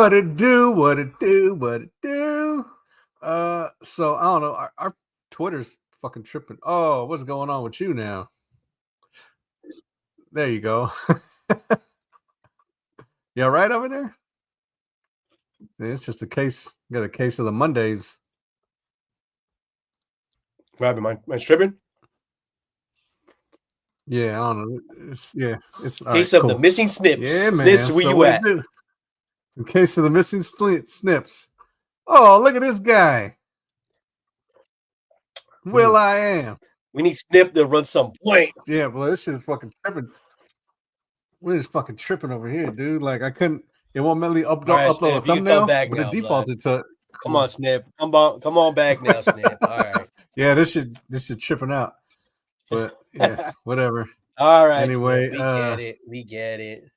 What it do? What it do? What it do? So I don't know. Our Twitter's fucking tripping. Oh, what's going on with you now? There you go. You all right over there? Yeah, it's just a case. You got a case of the Mondays. Grabbing my stripping. Yeah, I don't know. It's case right, of cool. The missing snips. Yeah, man. Snips, where you at? In case of the missing snips. Oh, look at this guy. Will I am. We need Snip to run some point. Yeah, well, this shit is fucking tripping. We're just fucking tripping over here, dude. Like I couldn't. It won't merely upload Snip, a thumbnail, but now, it defaulted to. Come on, Snip. Come on back now, Snip. All right. Yeah, this shit tripping out. But yeah, whatever. All right. Anyway, Snip, we get it.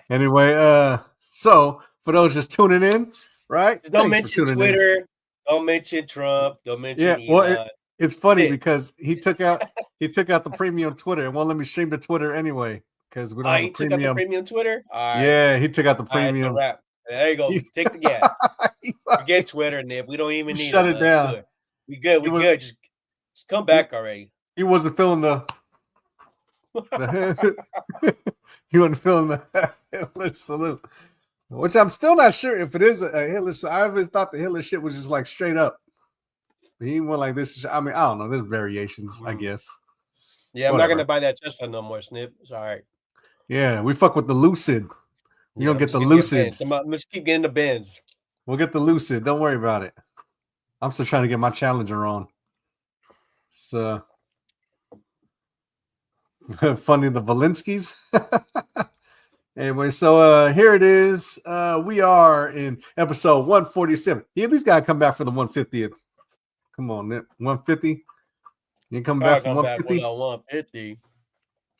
Anyway, so for those just tuning in, right? Don't mention Twitter. In. Don't mention Trump. Don't mention Elon. Well, it's funny because he took out the premium Twitter. It won't let me stream to Twitter anyway because we don't have a premium. Took out the premium Twitter? All right. Yeah, he took out the premium. Right, there you go. Take the gap. Forget Twitter, Nip. We don't even need shut it down. We good. Good. Just come back already. He wasn't feeling the he wasn't feeling the Hitler salute. Which I'm still not sure if it is a Hitler. I always thought the Hitler shit was just like straight up. He went like this. I mean, I don't know. There's variations, I guess. Yeah, I'm not gonna buy that Tesla no more, Snip. It's all right. Yeah, we fuck with the Lucid. You don't get the Lucid. Let's keep getting the Benz. We'll get the Lucid. Don't worry about it. I'm still trying to get my Challenger on. So funny, the Valinskis. Anyway, so here it is. We are in episode 147. Yeah, these guys come back for the 150th. Come on, Nip. 150. You come back for 150. 150.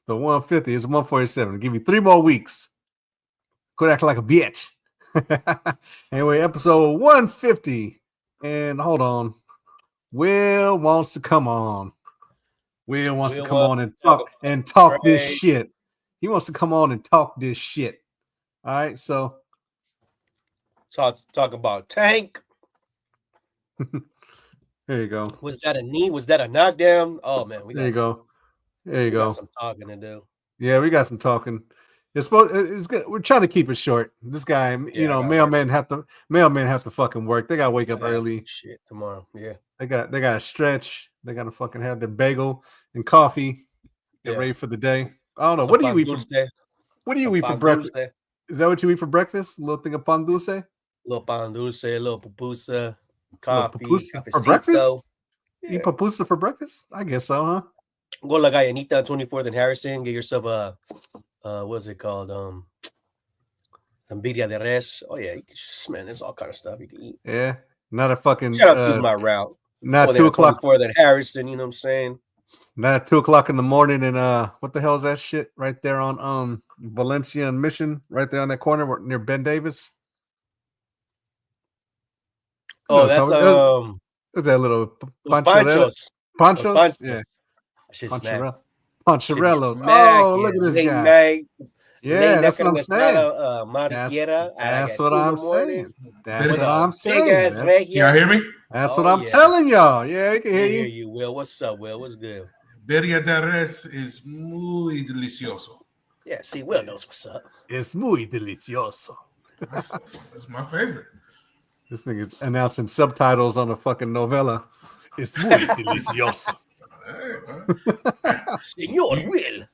The 150 is 147. I'll give you 3 more weeks. Could act like a bitch. Anyway, episode 150. And hold on. Will wants to come on. Will wants to come on and talk this shit. He wants to come on and talk this shit. All right, so talk about Tank. There you go. Was that a knee? Was that a knockdown? Oh man, there you go. There you go. Got some talking to do. Yeah, we got some talking. It's good. We're trying to keep it short. This guy, mailmen have to fucking work. They gotta wake up early. Shit, tomorrow. Yeah. They gotta stretch. They gotta fucking have their bagel and coffee. Get ready for the day. I don't know. What do you eat for breakfast? Is that what you eat for breakfast? A little thing of pan dulce? A little pan dulce, a little pupusa, coffee. For breakfast? Yeah. Eat pupusa for breakfast? I guess so, huh? Go la gallinita 24th and Harrison. Get yourself a what's it called? Birria de res. Oh yeah, man, there's all kind of stuff you can eat. Yeah, not a fucking. Shout out to my route. Not 2 o'clock. 24th and Harrison. You know what I'm saying? Not at 2 o'clock in the morning, and what the hell is that shit right there on Valencia and Mission, right there on that corner near Ben Davis? Oh, that's What's that little Panchos? Panchos? Yeah. Pancharellos. Oh, look at this guy. Yeah, that's what I'm saying. That's what I'm saying. That's what I'm saying. Y'all hear me? That's what I'm telling y'all. Yeah, I can hear you. Will, what's up, Will? What's good? Birria de res is muy delicioso. Yeah, see, Will knows what's up. Es muy delicioso. That's my favorite. This thing is announcing subtitles on a fucking novella. Es muy delicioso. Señor Will.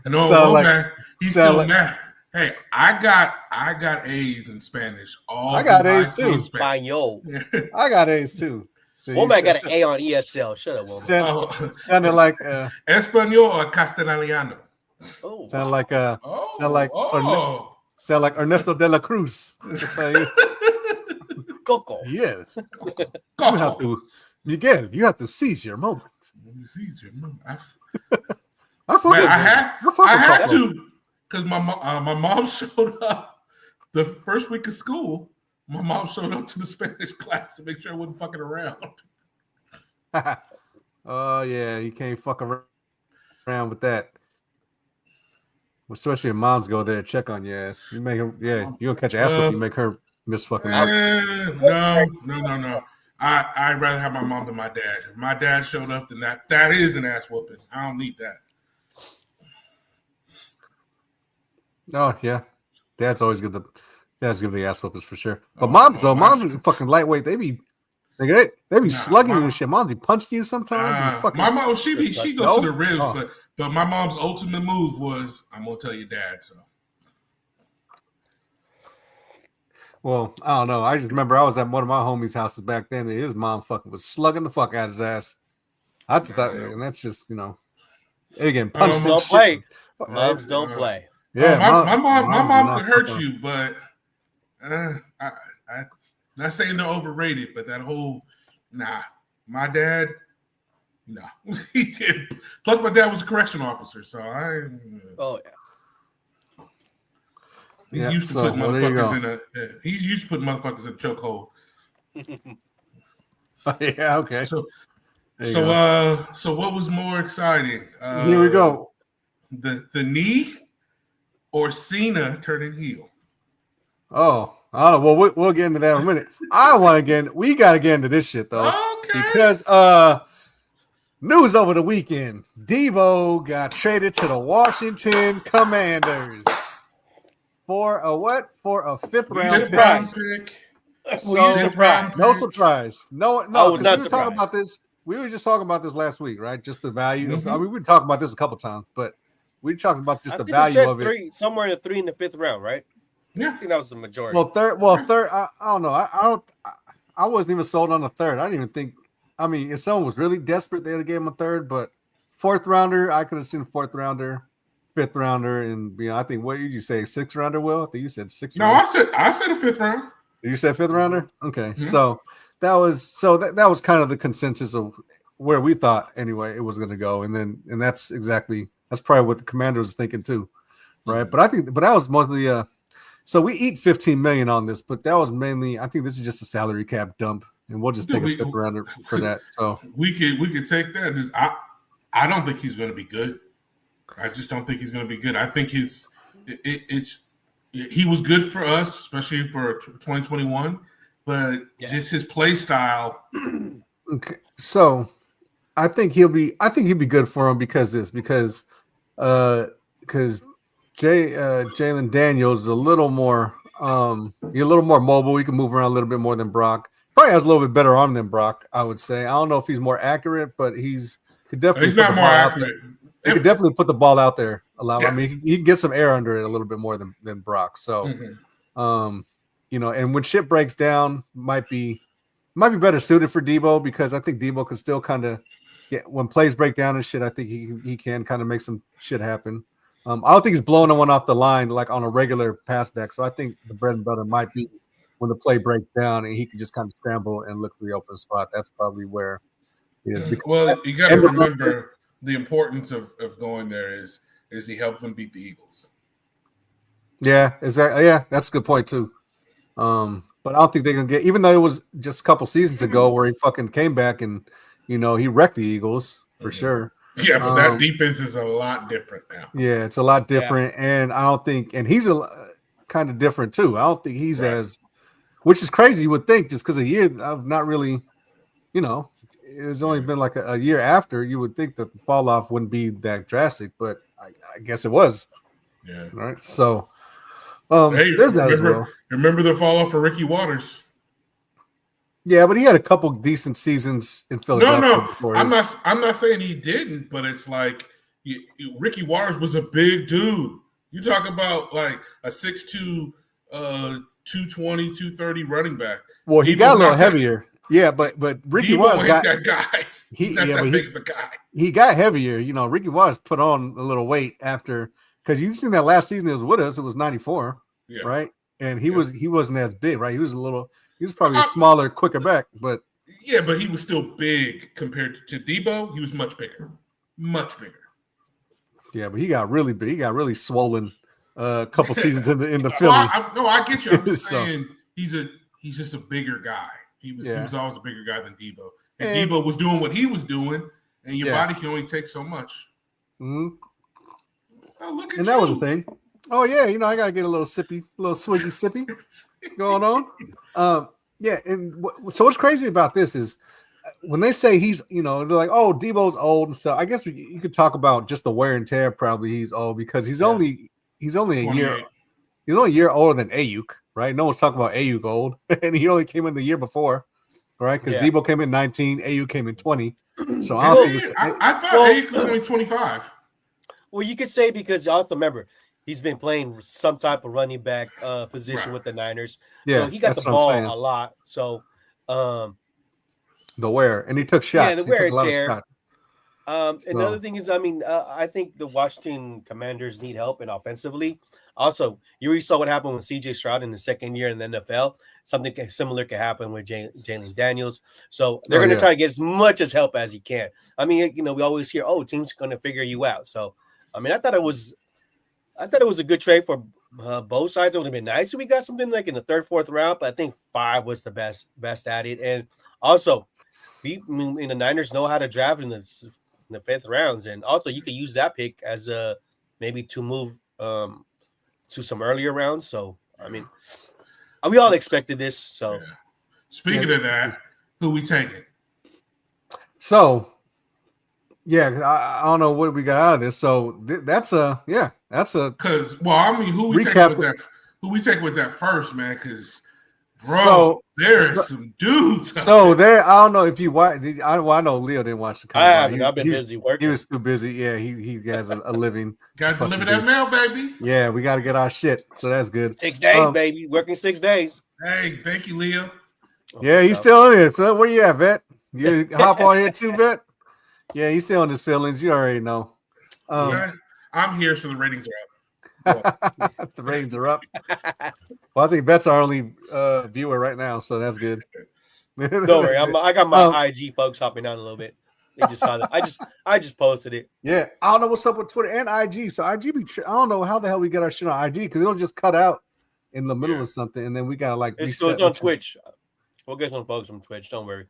No, man. He's still mad. Hey, I got A's in Spanish. I got A's too. Español. I got A's too. Woman got an A on ESL. Shut up, woman. Sounded like Espanol or Castellano. Oh, sound like Ernesto de la Cruz. Coco. Yes. You have to seize your moment. Seize your moment. I had to, because my mom showed up the first week of school. My mom showed up to the Spanish class to make sure I wasn't fucking around. Oh yeah, you can't fuck around with that. Especially if moms go there to check on your ass. You make her, yeah, you'll catch an ass whooping. You make her miss fucking out. No. I'd rather have my mom than my dad. If my dad showed up, then that is an ass whooping. I don't need that. Oh yeah, dad's always good. Dad's give the ass whoopers for sure. But moms are fucking lightweight. They be slugging you and shit. Moms be punching you sometimes. My mom, she goes to the ribs, Oh. but my mom's ultimate move was, I'm gonna tell your dad. So. Well, I don't know. I just remember I was at one of my homies' houses back then, and his mom fucking was slugging the fuck out of his ass. I thought, and that's just again, punched don't play. Moms don't play. Yeah, my mom could hurt you, but I'm not saying they're overrated, but that whole my dad, he did. Plus, my dad was a correction officer, so he's used to putting motherfuckers he's used to putting motherfuckers in a chokehold. Yeah, okay. So what was more exciting? Here we go. The knee or Cena turning heel? Oh, I don't know. Well, we'll get into that in a minute. We got to get into this shit though, because news over the weekend: Deebo got traded to the Washington Commanders for a what? For a fifth-round pick. So, no surprise. No. Was not we were talking about this. We were just talking about this last week, right? Just the value. Mm-hmm. I mean, we talked about this a couple times, but we talked about just the value of it. Somewhere in the 3 and the 5th round, right? Yeah, I think that was the majority. Well, third. I don't know. I wasn't even sold on the third. I didn't even think. I mean, if someone was really desperate, they'd have gave him a third. But fourth rounder, I could have seen fourth rounder, fifth rounder, and I think what did you say, sixth rounder? Will, I think you said sixth. No, rounder. I said a fifth round. You said fifth rounder. Okay, Mm-hmm. so that was kind of the consensus of where we thought anyway it was going to go, and that's probably what the Commander was thinking too, right? Mm-hmm. But that was mostly so we eat $15 million on this, but that was mainly, I think this is just a salary cap dump, and we'll just take a fifth rounder for that. So we could take that. I don't think he's going to be good. I just don't think he's going to be good. I think he was good for us, especially for 2021, but just his play style. Okay, so I think he'll be good for him because Jalen Daniels is a little more mobile. He can move around a little bit more than Brock. Probably has a little bit better arm than Brock, I would say. I don't know if he's more accurate, but he's not more accurate. He could definitely put the ball out there a lot. Yeah. I mean, he can get some air under it a little bit more than Brock. So, and when shit breaks down, might be better suited for Deebo, because I think Deebo can still kind of get, when plays break down and shit, I think he can kind of make some shit happen. I don't think he's blowing one off the line like on a regular pass back. So I think the bread and butter might be when the play breaks down and he can just kind of scramble and look for the open spot. That's probably where he is. Well, you got to remember the importance of going there is he helped them beat the Eagles. Yeah, exactly. Yeah, that's a good point too. But I don't think they're gonna get, even though it was just a couple seasons ago where he fucking came back and he wrecked the Eagles for sure. Yeah, but that defense is a lot different now. Yeah, it's a lot different, and I don't think, and he's kind of different too. I don't think he's as, which is crazy. You would think just because a year of not really, it's only been like a year after. You would think that the fall off wouldn't be that drastic, but I guess it was. Yeah. Right. So, there's that as well. Remember the fall off for Ricky Waters? Yeah, but he had a couple decent seasons in Philadelphia. No, I'm not saying he didn't, but it's like Ricky Waters was a big dude. You talk about like a 6'2", 220, 230 running back. Well, he got a little heavier. Yeah, but Ricky Waters got that guy. He's not that big of a guy. He got heavier. Ricky Waters put on a little weight after, because you've seen that last season he was with us. It was 94, right? And he wasn't as big, right? He was probably a smaller, quicker back, but but he was still big compared to Deebo. He was much bigger. Yeah, but he got really big. He got really swollen a couple seasons in the Philly. I get you. I'm just saying he's just a bigger guy. He was always a bigger guy than Deebo. And Deebo was doing what he was doing, and your body can only take so much. Mm-hmm. Oh, look at And you. that was the thing. Oh yeah, I gotta get a little sippy, swiggy sippy going on. Yeah, and so what's crazy about this is when they say he's, they're like, oh, Deebo's old and stuff. I guess you could talk about just the wear and tear. Probably he's old because he's only a year. He's only a year older than Ayuk, right? No one's talking about Ayuk old, and he only came in the year before, right? Because Deebo came in 19, Ayuk came in 20. So I don't think I thought Ayuk was only 25. Well, you could say because also remember he's been playing some type of running back position with the Niners, so he got the ball a lot. So the wear, and he took shots. The wear and tear. Another thing is, I think the Washington Commanders need help and offensively. Also, you already saw what happened with C.J. Stroud in the second year in the NFL. Something similar could happen with Jalen Daniels. So they're going to try to get as much as help as he can. I mean, we always hear, "Oh, teams are going to figure you out." So, I thought it was a good trade for both sides. It would have been nice if we got something like in the third, fourth round. But I think 5 was the best at it. And also, the Niners know how to draft in the fifth rounds, and also you could use that pick as maybe to move to some earlier rounds. So we all expected this. So speaking of that, who we taking? So I don't know what we got out of this. So that's a because who we taking with that first, man? Because there's some dudes. So there, I don't know if you watch. I know Leo didn't watch the combine. I haven't. I've been busy working. He was too busy. Yeah, he has a living. Got to deliver that mail, baby. Yeah, we got to get our shit. So that's good. 6 days, baby. Working 6 days. Hey, thank you, Leo. Yeah, he's still in here. Where you at, Vet? You hop on here too, Vet? Yeah, he's still in his feelings. You already know. I'm here, so the ratings are up. The ratings are up. Well, I think Vet's our only viewer right now, so that's good. Don't worry, I got my IG folks hopping down a little bit. They just saw that. I just posted it. Yeah, I don't know what's up with Twitter and IG. So IG, I don't know how the hell we get our shit on IG because it'll just cut out in the middle of something, and then we gotta it's on Twitch. We'll get some folks from Twitch. Don't worry.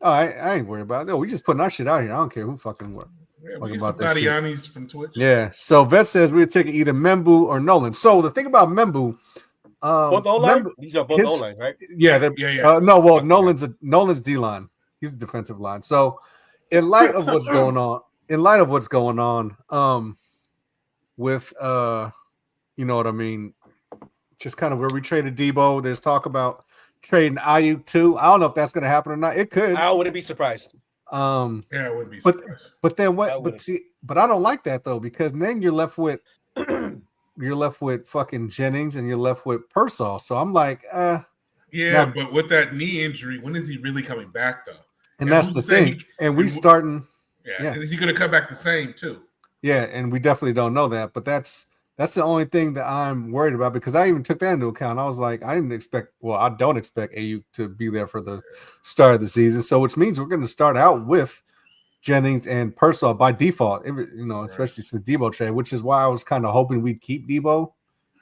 Oh, I ain't worried about it. No, we just putting our shit out here. I don't care who fucking what. Yeah, we get some Tatiani's from Twitch. Yeah. So Vet says we're taking either Membu or Nolan. So the thing about Membu, both O-line? These are both O-line, right? Yeah. Nolan's D-line. He's a defensive line. So in light of what's going on, with you know what I mean, just kind of where we traded Deebo. There's talk about trading Ayuk too. I don't know if that's going to happen or not. It could. I wouldn't be surprised. Yeah, I wouldn't be surprised. But then what? But I don't like that though because then you're left with fucking Jennings and you're left with Pearsall. So I'm like, but with that knee injury, when is he really coming back though? And that's the thing. And we starting. Yeah. And is he going to come back the same too? Yeah, and we definitely don't know that. But that's the only thing that I'm worried about because I even took that into account. I was like, I don't expect Ayuk to be there for the start of the season. So which means we're going to start out with Jennings and Pearsall by default, especially since the Deebo trade, which is why I was kind of hoping we'd keep Deebo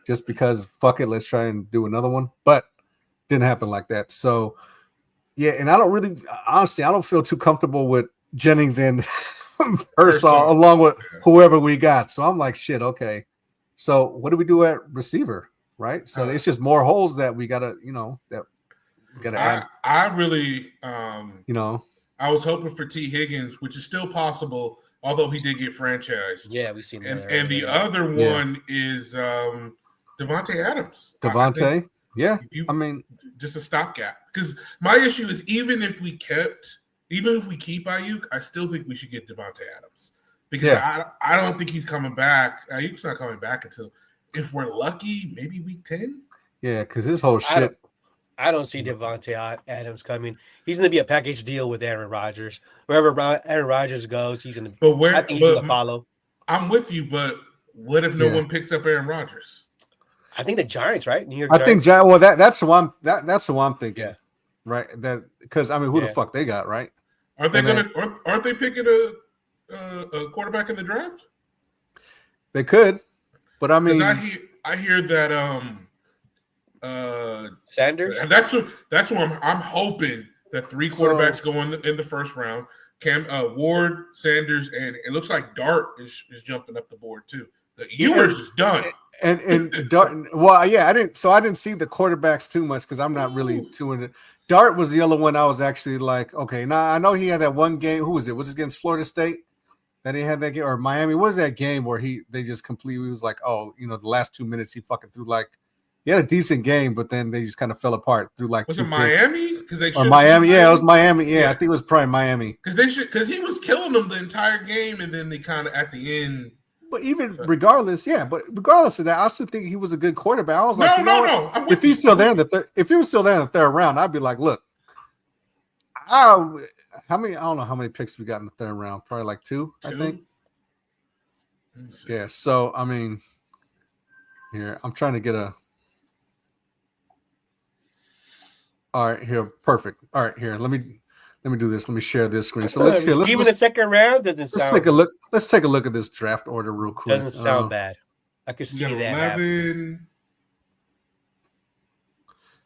just because fuck it, let's try and do another one. But didn't happen like that. So yeah, and I don't feel too comfortable with Jennings and Pearsall along with whoever we got. So I'm like, shit, okay. So what do we do at receiver, right? So it's just more holes that we gotta add. I really, I was hoping for T. Higgins, which is still possible, although he did get franchised. Yeah, we've seen that. And the other one is Devontae Adams. Devontae, just a stopgap. Because my issue is even if we keep Ayuk, I still think we should get Devontae Adams. Because I don't think he's coming back. Ayuk's not coming back until, if we're lucky, maybe week 10. Yeah, because this whole shit. I don't see Devontae Adams coming. He's going to be a package deal with Aaron Rodgers. Wherever Aaron Rodgers goes, he's going to. I think he's going to follow. I'm with you, but what if no one picks up Aaron Rodgers? I think the Giants, right? New York Giants. Well, that's the one. That's the one I'm thinking. Yeah. Right. That because who the fuck they got, right? Aren't they picking a quarterback in the draft? They could, but I mean, I hear that Sanders. And that's what I'm hoping that 3 quarterbacks go in the first round. Ward, Sanders, and it looks like Dart is jumping up the board too. Ewers is done. And Dart, well, yeah, I didn't see the quarterbacks too much because I'm not really too into. Dart was the other one I was actually like, okay, now I know he had that one game. Who was it? Was it against Florida State that he had that game, or Miami? What was that game where they just completely was like, oh, the last 2 minutes he fucking threw like he had a decent game, but then they just kind of fell apart through like was two it Miami? Because they Miami, yeah, it was Miami. Yeah, I think it was probably Miami. Because he was killing them the entire game, and then they kind of at the end. But regardless of that, I still think he was a good quarterback. I was like, no. If he's still there in the if he was still there in the third round, I'd be like, look, how many? I don't know how many picks we got in the third round. Probably like two. I think. Yeah. So I mean, here I'm trying to get a. All right, here, perfect. All right, here, let me do this. Let me share this screen. So let's even the second round doesn't sound. Take a look. Let's take a look at this draft order real quick. Doesn't sound bad. I could see that 11.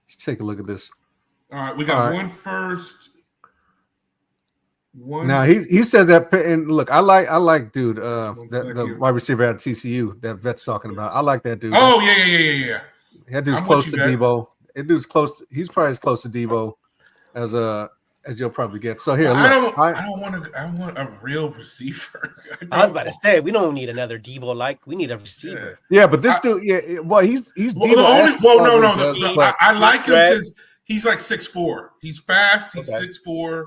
Let's take a look at this. All right, we got one first. One. Now he said that, and look, I like dude, the wide receiver at TCU that Vet's talking about. I like that dude. Oh yeah. That dude's close to Deebo. That dude's close. He's probably as close to Deebo as you'll probably get. So here, look, I want a real receiver. I was about to say we don't need another Deebo. Like we need a receiver. Yeah, but this dude, yeah. Well, he's Deebo. No. I like him because he's like 6'4". He's fast. He's 6'4".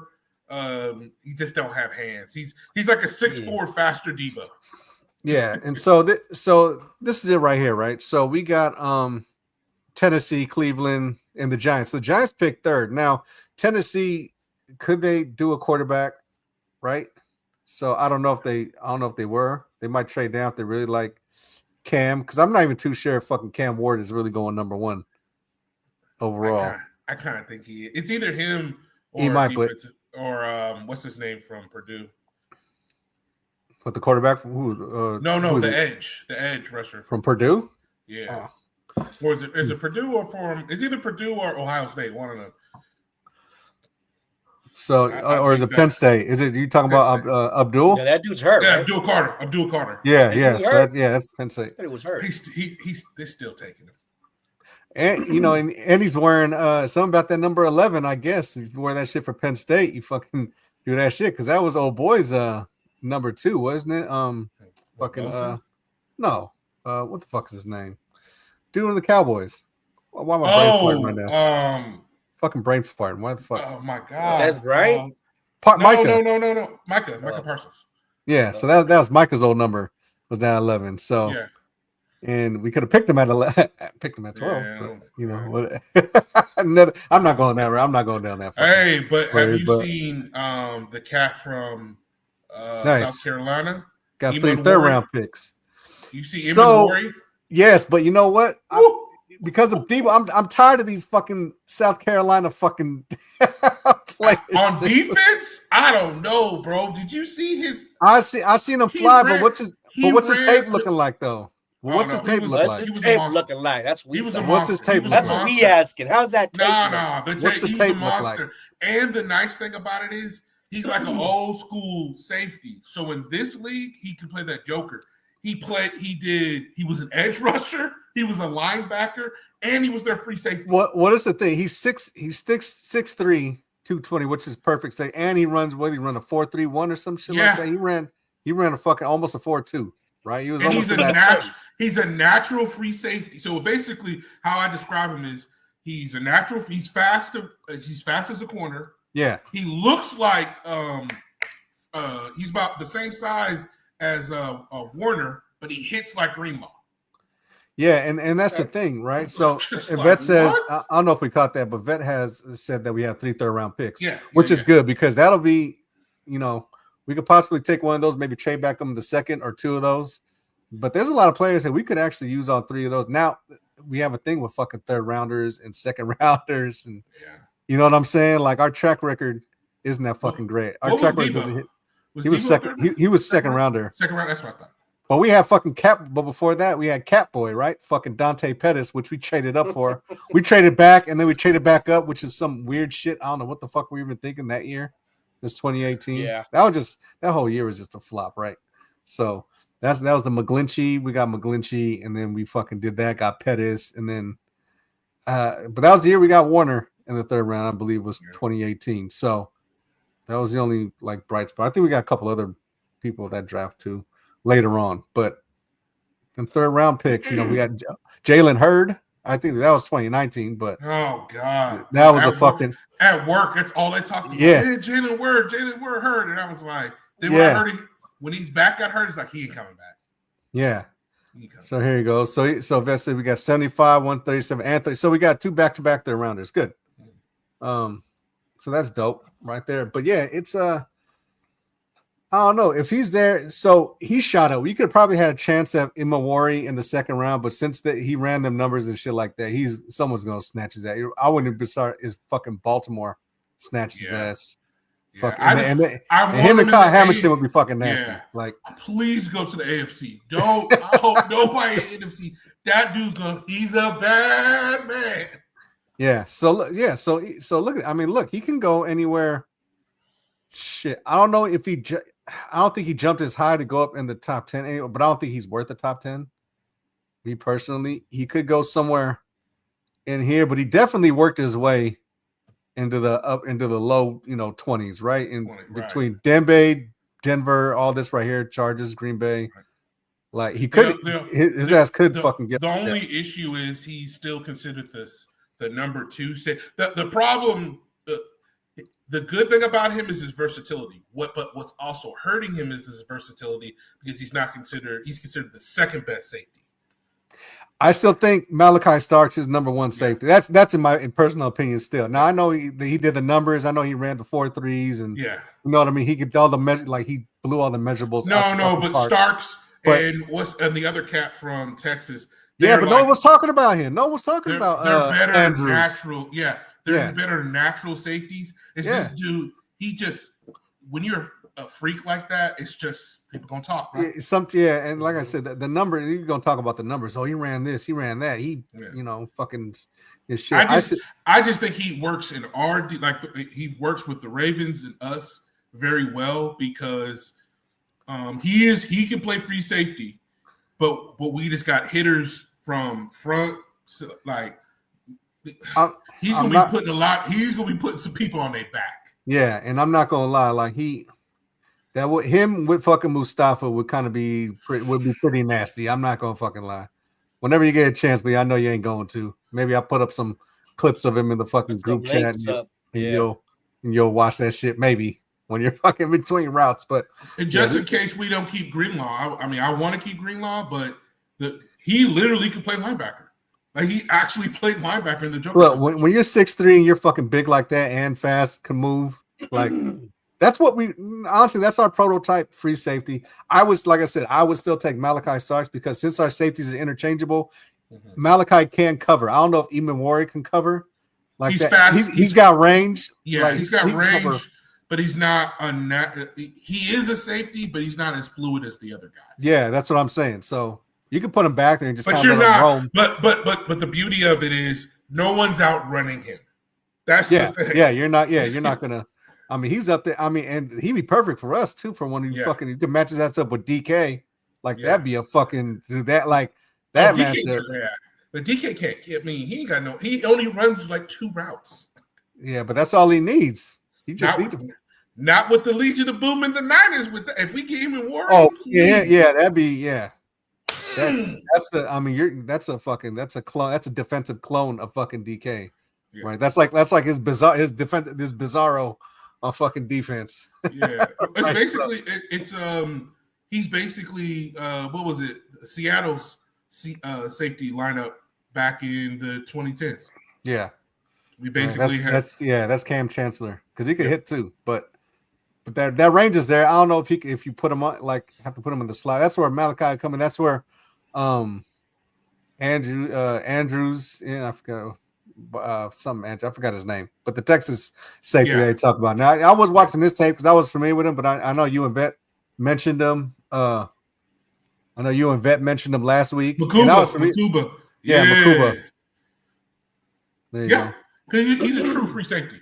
He just don't have hands. He's like a 6'4" faster Deebo. Yeah, and so this is it right here, right? So we got Tennessee, Cleveland, and the Giants. The Giants picked third. Now, Tennessee, could they do a quarterback, right? So I don't know if they were. They might trade down if they really like Cam, because I'm not even too sure if fucking Cam Ward is really going number one overall. I kind of think he is. It's either him or he might, or what's his name from Purdue? But the quarterback from who? The edge rusher from Purdue. Yeah. Or is it Purdue or from? It's either Purdue or Ohio State. One of them. So, or is it Penn State? Is it you talking about Abdul? Yeah, that dude's hurt. Yeah, right? Abdul Carter. Yeah. So that's Penn State. It was hurt. They're still taking him. And and he's wearing something about that number 11. I guess if you wear that shit for Penn State, you fucking do that shit because that was old boy's number 2, wasn't it? No. What the fuck is his name? Dude in the Cowboys. Why am I brain farting right now? Fucking brain farting. Why the fuck? Oh my god. That's right. Micah. No. Micah Parsons. Yeah, so that was Micah's old number. Was down 11. So yeah. And we could have picked him at 11, picked him at 12. Yeah, but, I'm not going that route. I'm not going down that far. Hey, but have you seen the cat from South Carolina? Got 3 third-round picks. You see Eamon yes, but you know what? Because of Deebo, I'm tired of these fucking South Carolina fucking players. On defense, I don't know, bro. Did you see his? I seen him fly, but what's his tape looking like though? What's his tape look like? What's his tape looking like? That's what's his tape. That's what we asking. How's that tape? What's the tape look like? And the nice thing about it is he's like an old school safety. So in this league, he can play that joker. He was an edge rusher, he was a linebacker, and he was their free safety. What is the thing? He's 6'3", 220, which is perfect. Say, and he runs a 4.31 or some shit like that. He ran a fucking almost a 4.2, right? He was he's a natural free safety. So basically, how I describe him is he's fast as a corner. Yeah. He looks like he's about the same size as Warner, but he hits like Greenlaw. Yeah, and that's the thing, right? So Vet says, I don't know if we caught that, but Vet has said that we have 3 third-round picks, which is good because that'll be, we could possibly take one of those, maybe trade back them the second or 2 of those. But there's a lot of players that we could actually use all 3 of those. Now we have a thing with fucking third-rounders and second-rounders, and you know what I'm saying? Like our track record isn't that fucking great. Our track record doesn't hit. He was second. He was second rounder. Second round. That's what I thought. But we have fucking Cap. But before that, we had Cat Boy, right? Fucking Dante Pettis, which we traded up for. We traded back, and then we traded back up, which is some weird shit. I don't know what the fuck we were even thinking that year. It was 2018. Yeah, that whole year was just a flop, right? So that was the McGlinchey. We got McGlinchey, and then we fucking did that. Got Pettis, and then but that was the year we got Warner in the third round. I believe was 2018. So that was the only like bright spot. I think we got a couple other people that draft too later on, but in third round picks, we got Jalen Hurd. I think that was 2019, but oh god, that was at work. That's all they talked about. Yeah, man, Jalen Word hurt, and I was like, then when I heard when he's back got hurt, it's like he ain't coming back. Yeah. So here you go. So Vet said we got 75, 137, and 30. So we got 2 back-to-back third rounders. Good. So that's dope right there. But yeah, it's I don't know if he's there. So he shot up. We could probably had a chance at Imawari in the second round, but since he ran them numbers and shit like that, someone's gonna snatch his ass. I wouldn't be sorry if fucking Baltimore snatched his ass. Yeah. Him and Kyle Hamilton would be fucking nasty. Yeah. Like, please go to the AFC. Don't. I hope nobody in the NFC. That dude's he's a bad man. Yeah. So look. Look. He can go anywhere. Shit. I don't know if I don't think he jumped as high to go up in the top 10 anyway, but I don't think he's worth the top 10. Me personally, he could go somewhere in here, but he definitely worked his way into the low 20s, right? Between Denver, all this right here, Chargers, Green Bay. Right. Like he could his ass could fucking get the only issue is he's still considered the number 2. The problem, the good thing about him is his versatility. But what's also hurting him is his versatility because he's considered the second best safety. I still think Malachi Starks is number 1 safety. That's in my personal opinion still. Now I know he did the numbers. I know he ran the 4.3s and you know what I mean. He could all the measure he blew all the measurables. But Starks and the other cat from Texas. Yeah, but no one was talking about him. No one was talking about they're better Andrews. Natural. Yeah, they're better than natural safeties. It's this dude. He just when you're a freak like that, it's just people gonna talk, right? And like I said, the number you're gonna talk about the numbers. Oh, he ran this, he ran that. Fucking his shit. I just think he works in he works with the Ravens and us very well because he can play free safety, but we just got hitters from front, so he's gonna be putting some people on their back. Yeah, and I'm not gonna lie, him with fucking Mustafa would be pretty nasty. I'm not gonna fucking lie. Whenever you get a chance, Lee, I know you ain't going to. Maybe I'll put up some clips of him in the fucking group chat. You'll watch that shit maybe when you're fucking between routes. But in case we don't keep Greenlaw, I want to keep Greenlaw, but he literally can play linebacker. Like he actually played linebacker in the Joker. Well, when you're 6'3" and you're fucking big like that and fast, can move like. That's what that's our prototype free safety. I would still take Malachi Starks because since our safeties are interchangeable, Malachi can cover. I don't know if Eamon Warrior can cover like he's that. Fast. He's got range. Yeah, he's got range, but he's not he is a safety, but he's not as fluid as the other guys. Yeah, that's what I'm saying. So you can put him back there and just. But you're not. But the beauty of it is no one's outrunning him. That's the thing. Yeah, you're not. Yeah, you're not gonna. I mean, he's up there. I mean, and he'd be perfect for us too. For when you can match that up with DK, that'd be a fucking that matchup. Yeah, but DK can't. I mean, he ain't got no. He only runs 2 routes. Yeah, but that's all he needs. He just not with the Legion of Boom and the Niners. If we get him in Warrior, that'd be That's a clone. That's a defensive clone of fucking DK, right? That's like his Bizarro. On fucking defense. Yeah. He's basically what was it? Seattle's safety lineup back in the 2010s. Yeah. We basically that's Cam Chancellor because he could hit too, but that range is there. I don't know if you put him on have to put him in the slot. That's where Malachi coming. That's where Andrews I forgot. I forgot his name, but the Texas safety they talk about. Now I was watching this tape because I was familiar with him, but I know you and Vet mentioned him. I know you and Vet mentioned him last week. Makuba. Yeah, Makuba. There you go. Because he's a true free safety.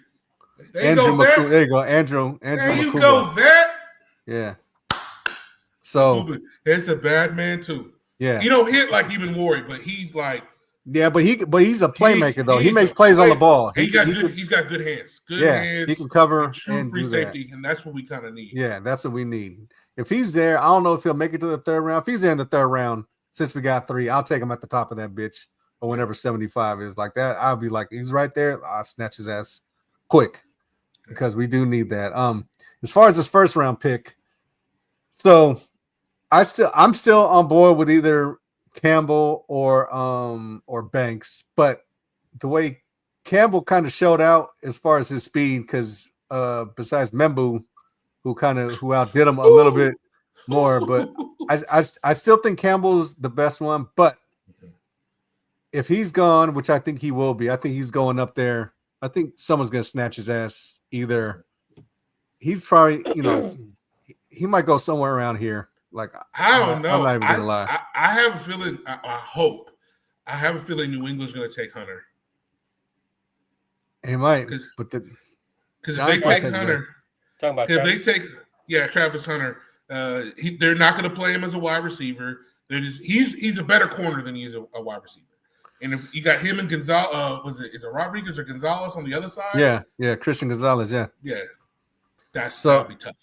There you go, Andrew. There you Makuba. go, Vet. Yeah. So it's a bad man too. Yeah, he don't hit like even Warrior, but he's like but he's a playmaker though. He makes a plays on the ball. He's got good hands. Good hands. He can cover true and free do safety, that. and that's what we kind of need. Yeah, that's what we need. If he's there, I don't know if he'll make it to the third round. If he's there in the third round, since we got 3, I'll take him at the top of that bitch or whenever 75 is like that. I'll be like, he's right there. I'll snatch his ass quick because we do need that. As far as this first round pick, so I'm still on board with either Campbell or Banks, but the way Campbell kind of showed out as far as his speed, because besides Membu, who outdid him a little bit more, but I still think Campbell's the best one. But if he's gone, which I think he will be, I think he's going up there. I think someone's gonna snatch his ass. Either he's probably, he might go somewhere around here. Like I don't know. I'm not even gonna lie. I have a feeling. I hope. I have a feeling New England's going to take Hunter. He might, but because if they take Hunter, talking about if they take Travis Hunter, they're not going to play him as a wide receiver. They're just he's a better corner than he is a wide receiver. And if you got him and Gonzalez, is it Rodriguez or Gonzalez on the other side? Yeah, Christian Gonzalez, yeah. That'll be tough.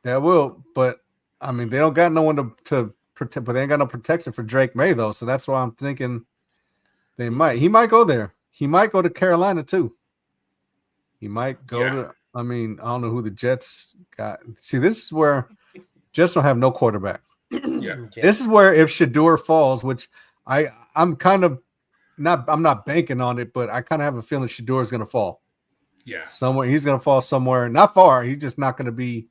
That will, but I mean, they don't got no one to protect, but they ain't got no protection for Drake May though. So that's why I'm thinking he might go there. He might go to Carolina too. He might go to. I mean, I don't know who the Jets got. See, this is where Jets don't have no quarterback. This is where if Shador falls, which I'm kind of not. I'm not banking on it, but I kind of have a feeling Shador is going to fall. Yeah, somewhere he's going to fall somewhere, not far. He's just not going to be.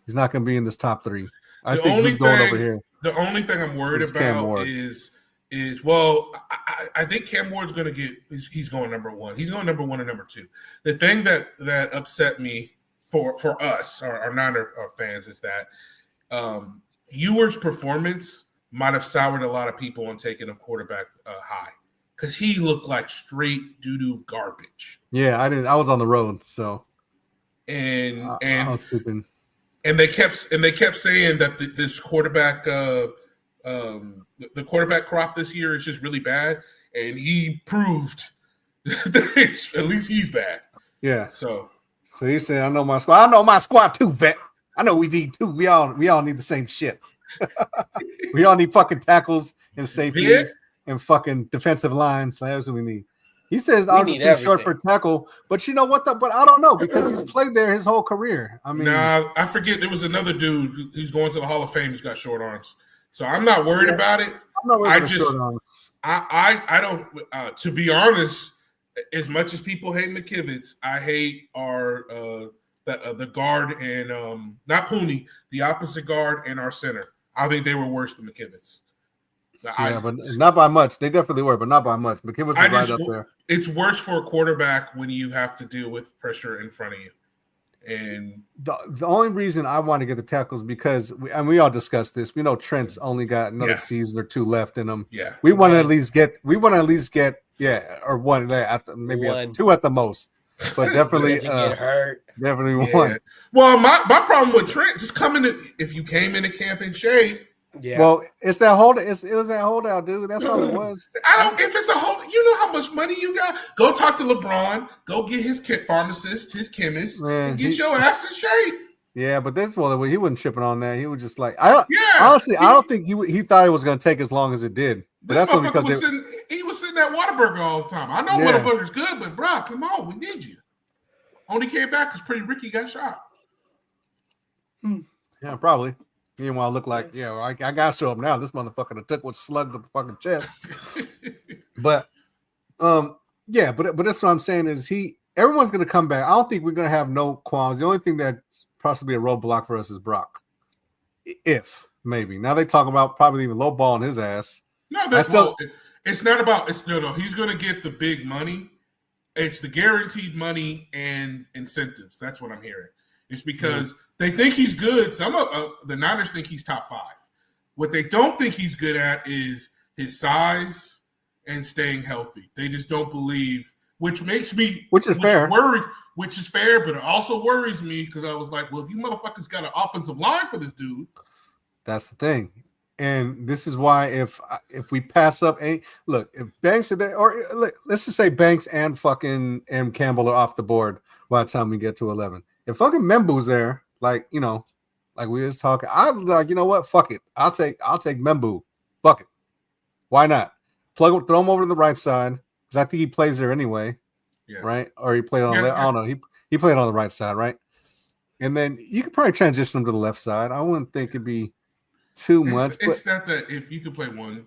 He's not going to be in this top 3. I think he's going over here. The only thing I'm worried about is I think Cam Ward's going to get. He's going number 1. He's going number 1 and number 2. The thing that upset me for us, our Niner fans, is that Ewer's performance might have soured a lot of people on taking a quarterback high because he looked like straight doo-doo garbage. Yeah, I didn't. I was on the road, so and I was sleeping. And they kept saying that this quarterback, the quarterback crop this year is just really bad, and he proved that at least he's bad. Yeah. So he said, "I know my squad. I know my squad too, vet. I know we need too. We all need the same shit. We all need fucking tackles and safeties and fucking defensive lines. That's what we need." He says I was too short for tackle, but you know what? But I don't know because he's played there his whole career. I mean, I forget there was another dude who's going to the Hall of Fame who's got short arms, so I'm not worried about it. I'm not worried about short arms. I don't. To be honest, as much as people hate McKivitz, I hate our the guard and not Pooney, the opposite guard and our center. I think they were worse than McKivitz. But not by much. They definitely were, but not by much. McKivitz was right up there. It's worse for a quarterback when you have to deal with pressure in front of you. And the only reason I want to get the tackles because we all discussed this. We know Trent's only got another season or 2 left in him. Yeah, we want to at least get or one maybe 2 at the most. But definitely get hurt. Definitely 1. Well, my problem with Trent just if you came into camp in shape. Yeah. Well, it's that hold. It was that holdout, dude. That's all it was. If it's a hold, you know how much money you got. Go talk to LeBron. Go get his pharmacist, his chemist, and get your ass in shape. Yeah, but he wasn't shipping on that. He was just like, honestly, I don't think he thought it was going to take as long as it did. But that's only because he was sitting at Whataburger all the time. I know Whataburger's good, but bro, come on, we need you. Only came back because Pretty Ricky got shot. Yeah, probably. He didn't want to look like, I got to show up now. This motherfucker that took what slugged to the fucking chest. But, but that's what I'm saying is everyone's going to come back. I don't think we're going to have no qualms. The only thing that's possibly a roadblock for us is Brock. If, maybe. Now they talk about probably even low balling his ass. No, it's not about, he's going to get the big money. It's the guaranteed money and incentives. That's what I'm hearing. It's because they think he's good. Some of the Niners think he's top 5. What they don't think he's good at is his size and staying healthy. They just don't believe, which makes me fair. Which is fair, but it also worries me because I was like, well, if you motherfuckers got an offensive line for this dude, That's the thing. And this is why if we pass up if Banks are there, or let's just say Banks and fucking M Campbell are off the board by the time we get to 11. If fucking Membu's there, like we was talking, I'm like, you know what? Fuck it. I'll take Membu. Fuck it. Why not? Throw him over to the right side because I think he plays there anyway. Yeah. Right? Or he played on the left. I don't know. He played on the right side, right? And then you could probably transition him to the left side. I wouldn't think it'd be too much. It's not that if you could play one,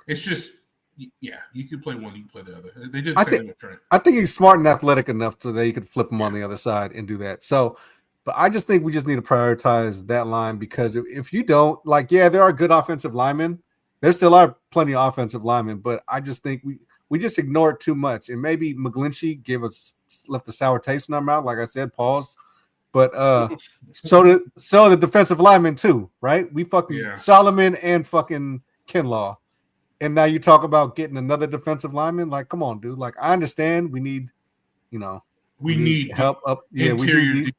it's just you could play one, you can play the other. They did the same with Trent. I think he's smart and athletic enough so that you could flip him on the other side and do that. So, but I just think we just need to prioritize that line because if you don't, there are good offensive linemen. There still are plenty of offensive linemen, but I just think we just ignore it too much. And maybe McGlinchey left a sour taste in our mouth, like I said, pause. But so the defensive linemen too, right? We fucking Solomon and fucking Kinlaw. And now you talk about getting another defensive lineman. Like, come on, dude. Like, I understand we need, we need help up. Yeah, interior we need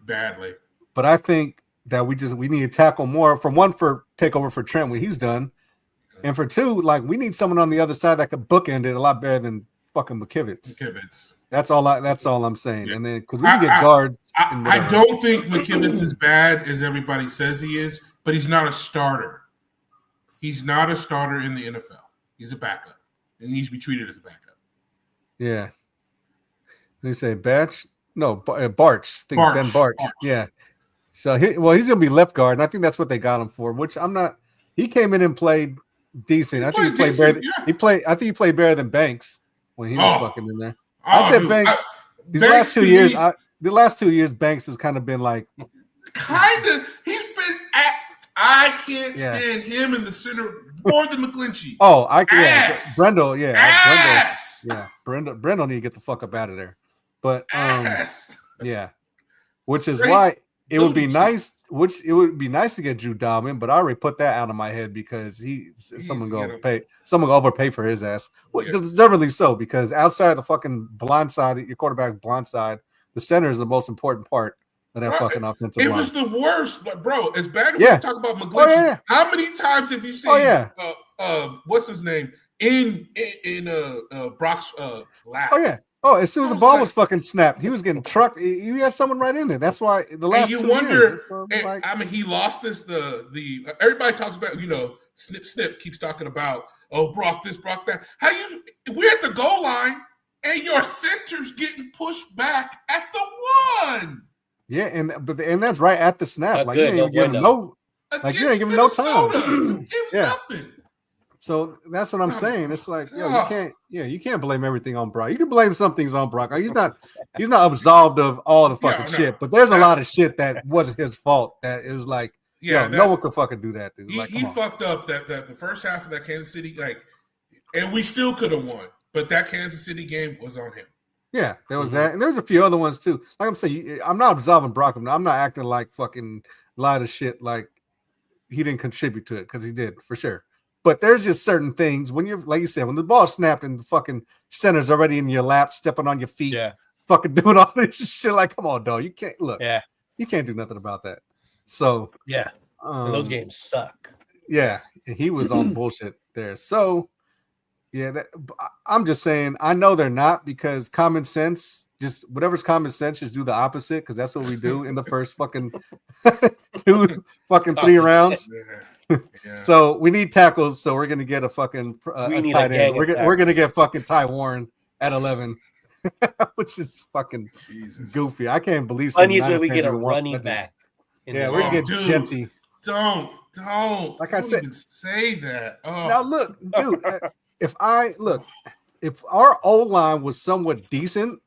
badly. But I think that we need to tackle more. For one, for takeover for Trent when he's done. And for two, we need someone on the other side that could bookend it a lot better than fucking McKivitz. That's all I'm saying. Yeah. And then because we can get guards. I don't think McKivitz is bad as everybody says he is, but he's not a starter. He's not a starter in the NFL. He's a backup. And he needs to be treated as a backup. Yeah. They say Batch? No, Barch. Ben Barch. Yeah. So he's gonna be left guard, and I think that's what they got him for, which I'm not. He came in and played decent. I think he played better. I think he played better than Banks when he was fucking in there. I said Banks. The last 2 years, Banks has kind of been like. He's been at. I can't stand him in the center more than McGlinchey. Oh, Brendel, Brendel need to get the fuck up out of there. But which is why it would be nice. It would be nice to get Drew Dalman, but I already put that out of my head because someone will overpay for his ass. Deservedly so, because outside the fucking blind side, your quarterback's blind side, the center is the most important part of that fucking offensive line. It was the worst, but bro, as bad as we talk about McGlinchey, how many times have you seen what's his name in Brock's lap? Oh yeah. Oh, as soon as the ball was fucking snapped, he was getting trucked. He had someone right in there. That's why the last 2 years. He lost this. The everybody talks about, Snip keeps talking about, Brock this, Brock that. We're at the goal line and your center's getting pushed back at the 1. Yeah, and that's right at the snap. You ain't even giving him no. You ain't giving no time. Nothing. So that's what I'm saying. It's you can't blame everything on Brock. You can blame some things on Brock. He's not absolved of all the fucking shit, but there's a lot of shit that wasn't his fault. That it was no one could fucking do that, dude. He fucked up that the first half of that Kansas City, and we still could have won, but that Kansas City game was on him. Yeah, there was that, and there's a few other ones too. Like I'm saying, I'm not absolving Brock. I'm not acting like fucking a lot of shit like he didn't contribute to it, because he did for sure. But there's just certain things when you're, like you said, when the ball snapped and the fucking center's already in your lap, stepping on your feet, fucking doing all this shit. Like, come on, dog. You can't you can't do nothing about that. So those games suck. Yeah, he was on bullshit there. So I'm just saying, I know they're not, because common sense, just whatever's common sense, just do the opposite, because that's what we do in the first fucking 3 rounds. Yeah. So we need tackles, so we're gonna get a fucking tight end. We're gonna get fucking Ty Warren at 11, which is fucking goofy. I can't believe. Funny is when we get a running back. Yeah, we're gonna get Genty. Don't. Like I said, even say that. Oh. Now look, dude. If our O-line was somewhat decent,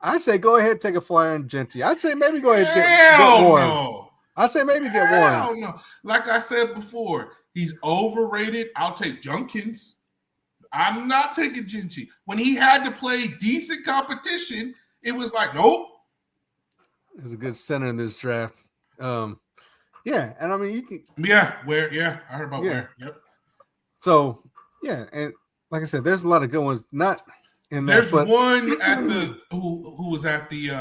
I'd say go ahead and take a flyer on Genty. I'd say maybe go ahead and get Warren. No. I say maybe get Warren. No. Like I said before, he's overrated. I'll take Junkins. I'm not taking Genty. When he had to play decent competition, it was like, nope. There's a good center in this draft. And I mean you can. I heard about Ware. Yep. So and like I said, there's a lot of good ones. Not in there's one at the who was at the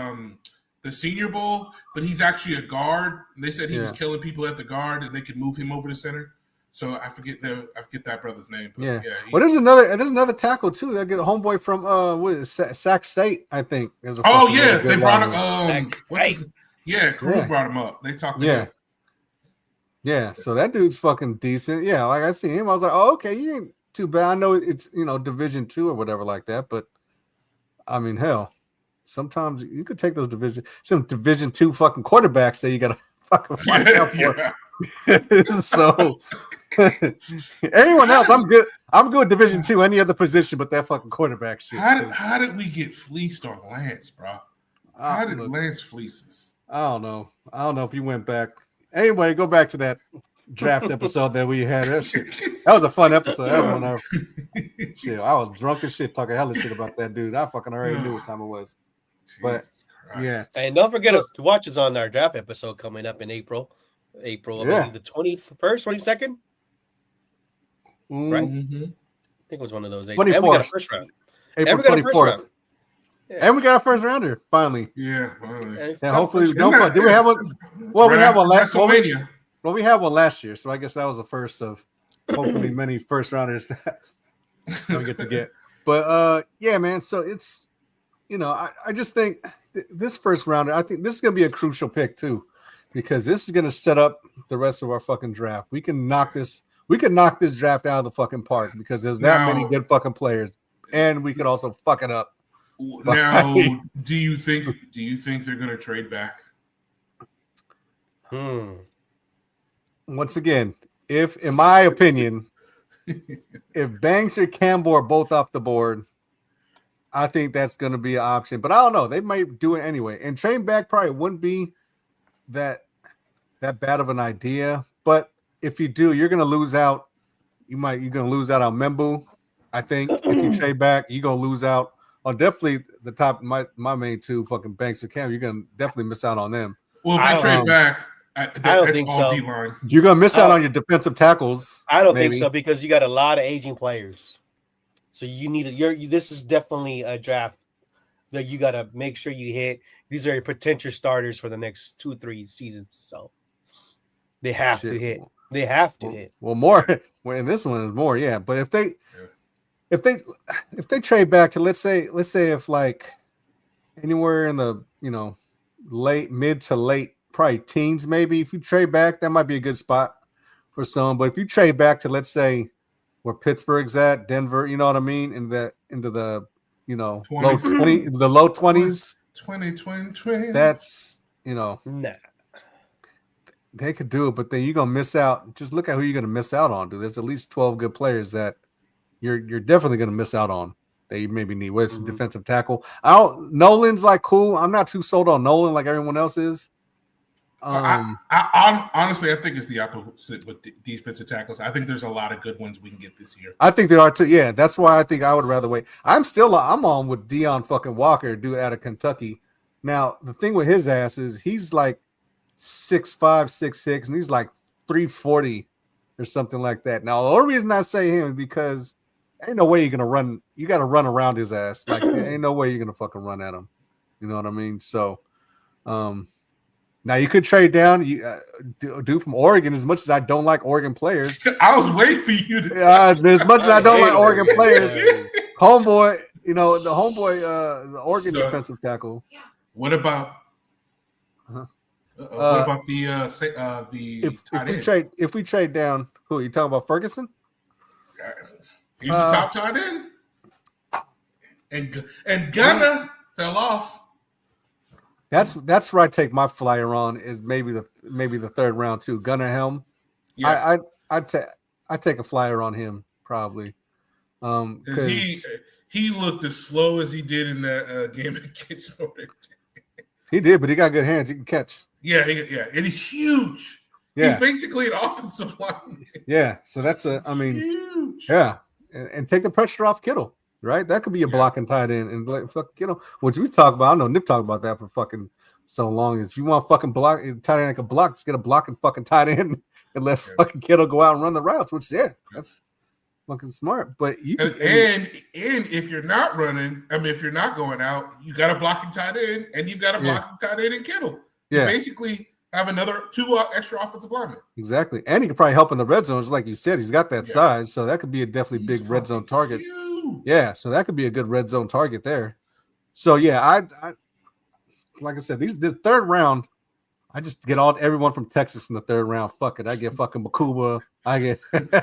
the Senior Bowl, but he's actually a guard. And they said he was Yeah. killing people at the guard, and they could move him over to center. So I forget that brother's name. But Yeah. Well, there's another tackle too. They get a homeboy from Sac State, I think. They brought him. Crew brought him up. They talked to him. Yeah, so that dude's fucking decent. Yeah, like I see him, I was like, oh, okay, he ain't too bad. I know it's Division II or whatever like that, but I mean, hell, sometimes you could take those Division II fucking quarterbacks that you gotta fucking watch out for. So anyone else, I'm good. I'm good Division II, any other position but that fucking quarterback shit. How did we get fleeced on Lance, bro? How did Lance fleece us? I don't know if you went back. Anyway, go back to that draft episode that we had. That was a fun episode. That was when I was drunk as shit talking hella shit about that dude. I fucking already knew what time it was. But yeah. And don't forget to watch us on our draft episode coming up in April. I believe the 21st, 22nd. Right? Mm-hmm. I think it was one of those days. 24th. And we got a first round. April 24th. Yeah. And we got a first rounder finally. Yeah, finally. And hopefully we don't. Did we have one? Well, we have one last. WrestleMania. Well, we had one last year, so I guess that was the first of hopefully many first rounders we get to get. But yeah, man. So it's I just think this first rounder. I think this is gonna be a crucial pick too, because this is gonna set up the rest of our fucking draft. We can knock this draft out of the fucking park because there's that many good fucking players, and we could also fuck it up. Now, do you think they're gonna trade back? Once again, if in my opinion, if Banks or Campbell are both off the board, I think that's going to be an option. But I don't know. They might do it anyway. And trade back probably wouldn't be that bad of an idea. But if you do, you're going to lose out. You're going to lose out on Membu. I think if you trade back, you're going to lose out on definitely the top. My main two, fucking Banks or Campbell. You're going to definitely miss out on them. Well, if they trade back. I don't think so. D-line. You're gonna miss out on your defensive tackles. I don't think so because you got a lot of aging players. So you need this is definitely a draft that you got to make sure you hit. These are your potential starters for the next 2-3 seasons. So they have to hit. They have to hit. Well, more. Well, in this one is more. Yeah, but if they trade back to let's say if like anywhere in the mid to late. Probably teens, maybe. If you trade back, that might be a good spot for some. But if you trade back to, let's say, where Pittsburgh's at, Denver, you know what I mean, into the low 20s, 20. That's nah. They could do it, but then you're gonna miss out. Just look at who you're gonna miss out on, dude. There's at least 12 good players that you're definitely gonna miss out on. That you maybe need with some defensive tackle. Nolan's like cool. I'm not too sold on Nolan like everyone else is. I honestly, I think it's the opposite with defensive tackles. I think there's a lot of good ones we can get this year. I think there are too. Yeah, that's why I think I would rather wait. I'm on with Deion fucking Walker, dude out of Kentucky. Now the thing with his ass is he's like 6'5", 6'6", and he's like 340 or something like that. Now the only reason I say him is because ain't no way you're gonna run. You got to run around his ass. Like ain't no way you're gonna fucking run at him. You know what I mean? So, now you could trade down. You do from Oregon. As much as I don't like Oregon players, I was waiting for you to. As much as I don't like Oregon players, homeboy, the Oregon defensive tackle. What about? What about the if we trade down? Who are you talking about? Ferguson? He's the top tight end, and Gunner fell off. That's where I take my flyer on is maybe the third round too. Gunnar Helm. Yeah. I take a flyer on him probably. Because he looked as slow as he did in that game against Notre Dame. He did, but he got good hands. He can catch. Yeah, and he's huge. Yeah. He's basically an offensive lineman. Yeah, so that's huge. Yeah, and take the pressure off Kittle. Right, that could be a blocking tight end, and like fuck, which we talk about. I know Nip talked about that for fucking so long. If you want fucking block tight end like a block, just get a blocking fucking tight end and let fucking Kittle go out and run the routes. Which that's fucking smart. But you and if you're not running, if you're not going out, you got a blocking tight end, and you've got a blocking tight end in Kittle. You basically have another 2 extra offensive linemen. Exactly, and he could probably help in the red zone, just like you said. He's got that size, so that could be a definitely big red zone target. Huge. Yeah, so that could be a good red zone target there. So yeah, I like I said, the third round. I just get everyone from Texas in the third round. Fuck it. I get fucking Makuba. I get get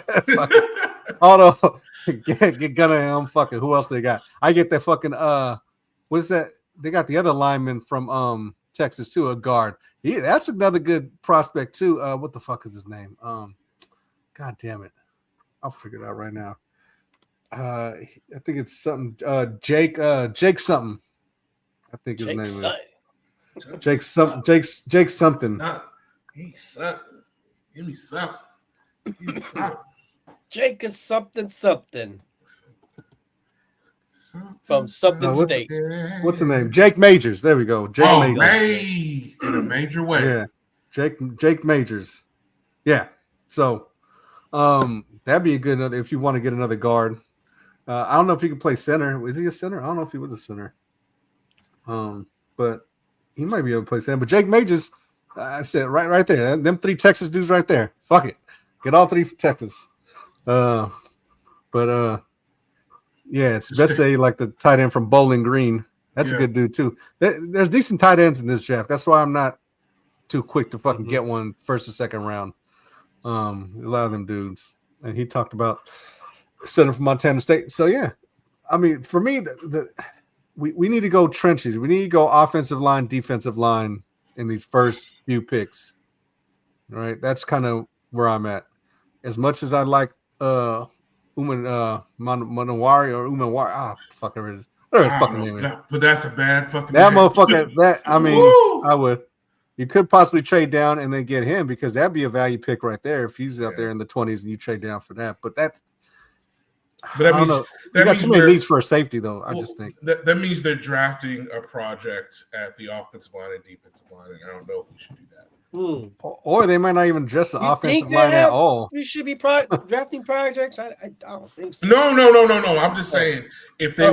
Gunningham. Fucking who else they got? I get that fucking what is that? They got the other lineman from Texas too, a guard. That's another good prospect too. What the fuck is his name? God damn it. I'll figure it out right now. I think it's something Jake something. I think his name is. Jake something. He's something. Give me something. Jake is something. From something state. What's the name? Jake Majors. There we go. Jake Majors. In a major way. Yeah. Jake Majors. Yeah. So that'd be a good another if you want to get another guard. I don't know if he can play center. Is he a center? I don't know if he was a center. But he might be able to play center. But Jake Majors, I said right there. Them 3 Texas dudes right there. Fuck it. Get all 3 from Texas. Yeah, it's best say like the tight end from Bowling Green. That's a good dude too. There's decent tight ends in this draft. That's why I'm not too quick to fucking get one first or second round. A lot of them dudes. And he talked about center from Montana State. So yeah, I mean, for me, we need to go trenches. We need to go offensive line, defensive line in these first few picks. All right, that's kind of where I'm at. As much as I like Manawari or Umanwari, whatever his fucking name is. But that's a bad fucking that name. Motherfucker. I mean, I would. You could possibly trade down and then get him because that'd be a value pick right there if he's out there in the 20s and you trade down for that. But I don't know. You got too many needs for a safety, though. I just think that means they're drafting a project at the offensive line and defensive line, and I don't know if we should do that. Or they might not even address the offensive line at all. You should be drafting projects. I don't think so. No. I'm just saying if they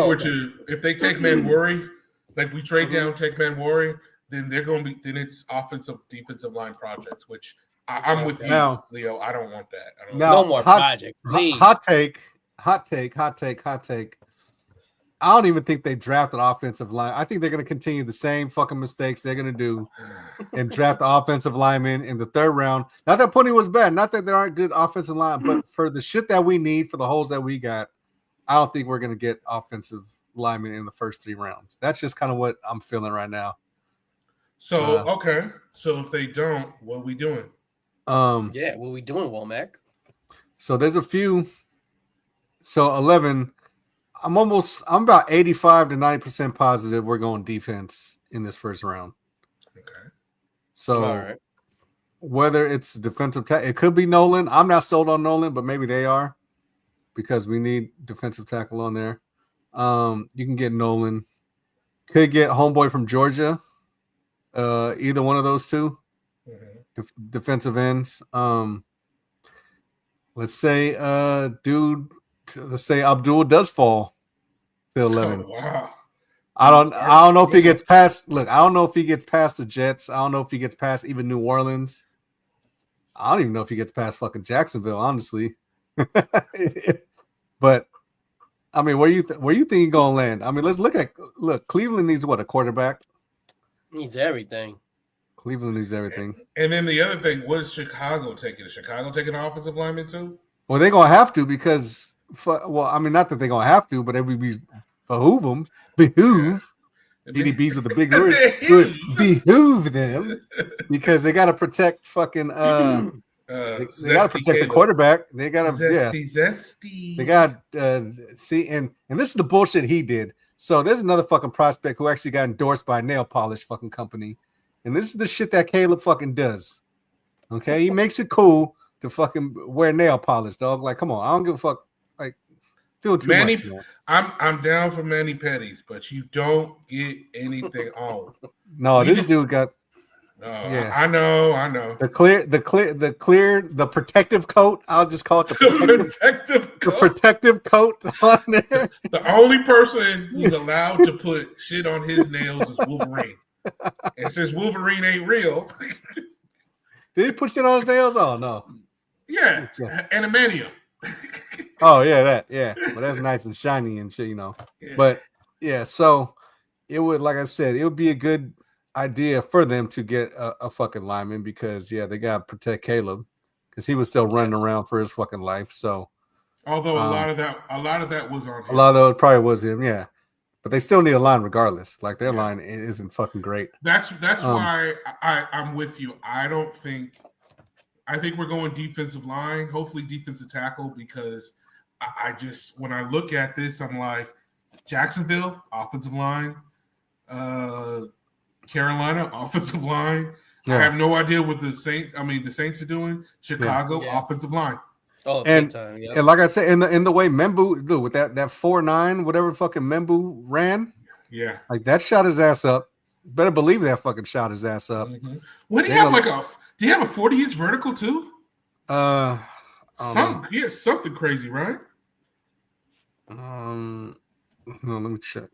if they take Manwari, like we trade down, take Manwari, then they're going to be. Then it's offensive, defensive line projects, which I'm with you, now, Leo. I don't want that. No more project. Please. Hot take. I don't even think they draft an offensive line. I think they're going to continue the same fucking mistakes they're going to do and draft the offensive lineman in the third round. Not that Putney was bad. Not that there aren't good offensive line, but for the shit that we need, for the holes that we got, I don't think we're going to get offensive linemen in the first 3 rounds. That's just kind of what I'm feeling right now. So, okay. So if they don't, what are we doing? What are we doing, Womack? So there's a few. So 11, I'm about 85 to 90% positive we're going defense in this first round. Okay. So whether it's defensive tackle, it could be Nolan. I'm not sold on Nolan, but maybe they are because we need defensive tackle on there. You can get Nolan. Could get homeboy from Georgia. Either one of those two defensive ends. Let's say Abdul does fall to 11. Oh, wow. I don't know if he gets past. Look, I don't know if he gets past the Jets. I don't know if he gets past even New Orleans. I don't even know if he gets past fucking Jacksonville, honestly. But I mean, where you think he's gonna land? I mean, let's look. Cleveland needs a quarterback. Needs everything. Cleveland needs everything. And then the other thing, what is Chicago taking? Is Chicago taking an offensive lineman too? Well, they're gonna have to because, I mean, not that they're gonna have to, but it would be behoove. GDBZ with the big word. Behoove them because they got to protect fucking. They got to protect the quarterback. They got to zesty. They got see, and this is the bullshit he did. So there's another fucking prospect who actually got endorsed by a nail polish fucking company, and this is the shit that Caleb fucking does. Okay, he makes it cool to fucking wear nail polish, dog. Like, come on, I don't give a fuck. Like, doing too much. Man. I'm down for Manny Petties, but you don't get anything on. No, this dude got. Yeah, I know. The protective coat. I'll just call it the protective coat on there. The only person who's allowed to put shit on his nails is Wolverine. And since Wolverine ain't real, did he put shit on his nails? Oh no. Yeah, Animanium. Oh yeah, but that's nice and shiny and shit, Yeah. But yeah, so it would, like I said, it would be a good idea for them to get a fucking lineman because they got to protect Caleb because he was still running around for his fucking life. So, although a lot of that was on him. A lot of it probably was him, yeah. But they still need a line regardless. Like their line isn't fucking great. That's why I'm with you. I think we're going defensive line, hopefully defensive tackle, because I just, when I look at this, I'm like, Jacksonville, offensive line, Carolina, offensive line. Yeah. I have no idea what the Saints are doing. Chicago, offensive line. Oh, and time, and like I said, in the way Membu, dude, with that 4.9, whatever fucking Membu ran, like that shot his ass up. Better believe that fucking shot his ass up. Mm-hmm. What do you have do you have a 40-inch vertical too? Something crazy, right? No, let me check.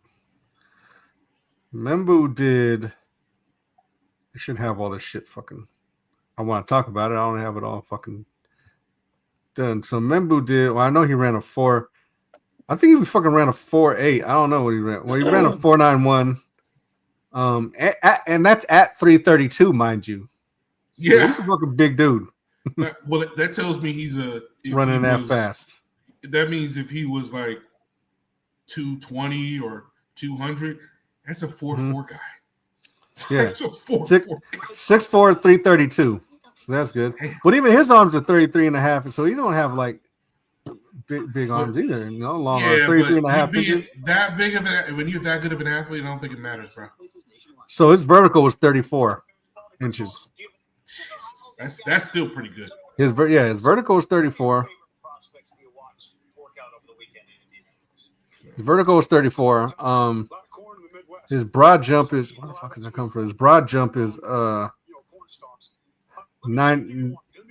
Membu did. I should have all this shit fucking. I want to talk about it. I don't have it all fucking done. So Membu did. Well, I know he ran a 4. I think he fucking ran a 4.8. I don't know what he ran. Well, he ran a 4.91. And that's at 332, mind you. So he's a fucking big dude. Well, that tells me he's running that fast. That means if he was like 220 or 200, that's a 4.4 guy. Yeah, that's a 4.4 guy. 6'4", 332. So that's good. But even his arms are 33.5, so he don't have like big arms either. Long arms, 33.5 inches. That big of when you're that good of an athlete, I don't think it matters, bro. So his vertical was 34 inches. That's still pretty good. His vertical is 34. His vertical is 34. His broad jump is, where the fuck is that coming from? His broad jump is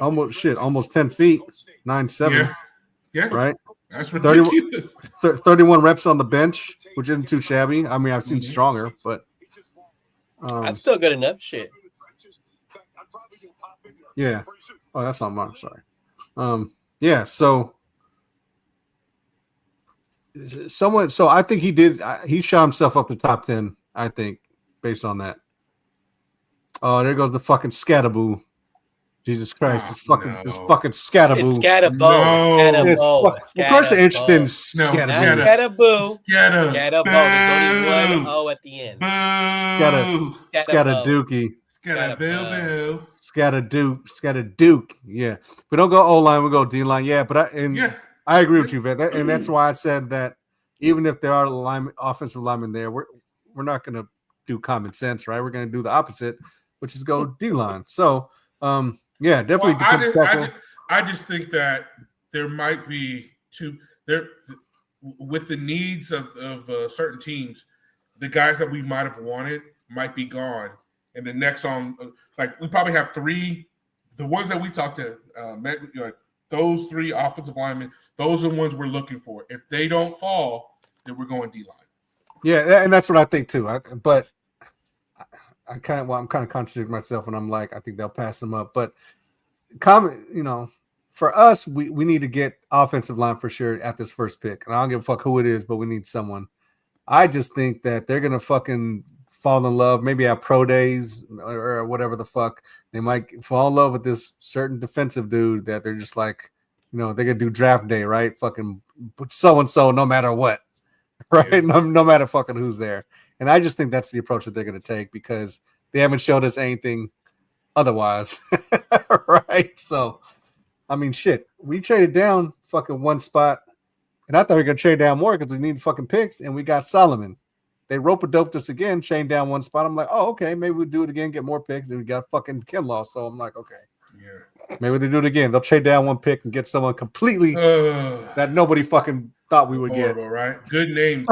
almost 10 feet, 9.7. Yeah, right. That's ridiculous. 31 reps on the bench, which isn't too shabby. I mean, I've seen stronger, but that's still good enough. Shit. Yeah. Oh, that's not mine. Sorry. Yeah. So I think he did. He shot himself up to top 10. I think based on that. Oh, there goes the fucking Scatterboo. Jesus Christ! This fucking Scatterboo. It's Scatterboo. Of course, they're interested in Scatterboo. Scatterboo. There's only one O at the end. Scatterdookie. Scatterduke. Scatterduke. Yeah, we don't go O line, we go D line. Yeah, but I agree with you, Vet, and that's why I said that even if there are offensive linemen there, we're not going to do common sense, right? We're going to do the opposite, which is go D line. So, yeah, definitely. Well, I just think that there might be with the needs of certain teams, the guys that we might have wanted might be gone. And the next on, like, we probably have 3, the ones that we talked to, those 3 offensive linemen, those are the ones we're looking for. If they don't fall, then we're going D-line. Yeah, and that's what I think too. I'm kind of contradicting myself when I'm like, I think they'll pass them up. But for us, we need to get offensive line for sure at this first pick. And I don't give a fuck who it is, but we need someone. I just think that they're gonna fucking fall in love, maybe at pro days or whatever the fuck. They might fall in love with this certain defensive dude that they're just like, they're gonna do draft day, right? Fucking so and so, no matter what, right? Yeah. No matter fucking who's there. And I just think that's the approach that they're gonna take because they haven't showed us anything otherwise, right? So, I mean, shit, we traded down fucking one spot, and I thought we were gonna trade down more because we need fucking picks, and we got Solomon. They rope-a-doped us again, chained down one spot. I'm like, oh, okay, maybe we'll do it again, get more picks. And we got fucking Kinlaw. So I'm like, okay. Yeah. Maybe they do it again. They'll trade down one pick and get someone completely that nobody fucking thought we would get. Right? Good name.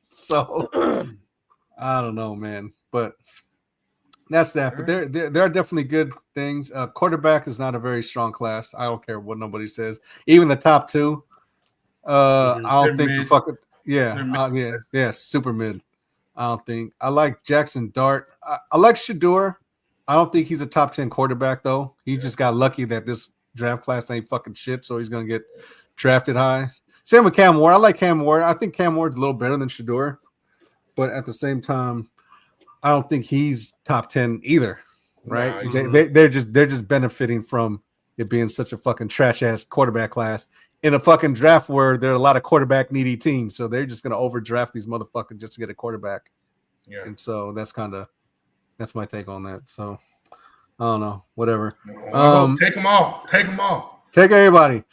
So, I don't know, man. But, That's that. But there are definitely good things. Quarterback is not a very strong class. I don't care what nobody says. Even the top two. I don't think the fucking super mid. I don't think. I like Jackson Dart. I like Shador. I don't think he's a top 10 quarterback though. He just got lucky that this draft class ain't fucking shit, so he's gonna get drafted high. Same with Cam Ward. I like Cam Ward. I think Cam Ward's a little better than Shador, but at the same time, I don't think he's top 10 either. Right? They're just benefiting from it being such a fucking trash ass quarterback class in a fucking draft where there are a lot of quarterback needy teams. So they're just gonna overdraft these motherfuckers just to get a quarterback. Yeah. And so that's my take on that. So I don't know. Whatever. Take them all. Take them all. Take everybody.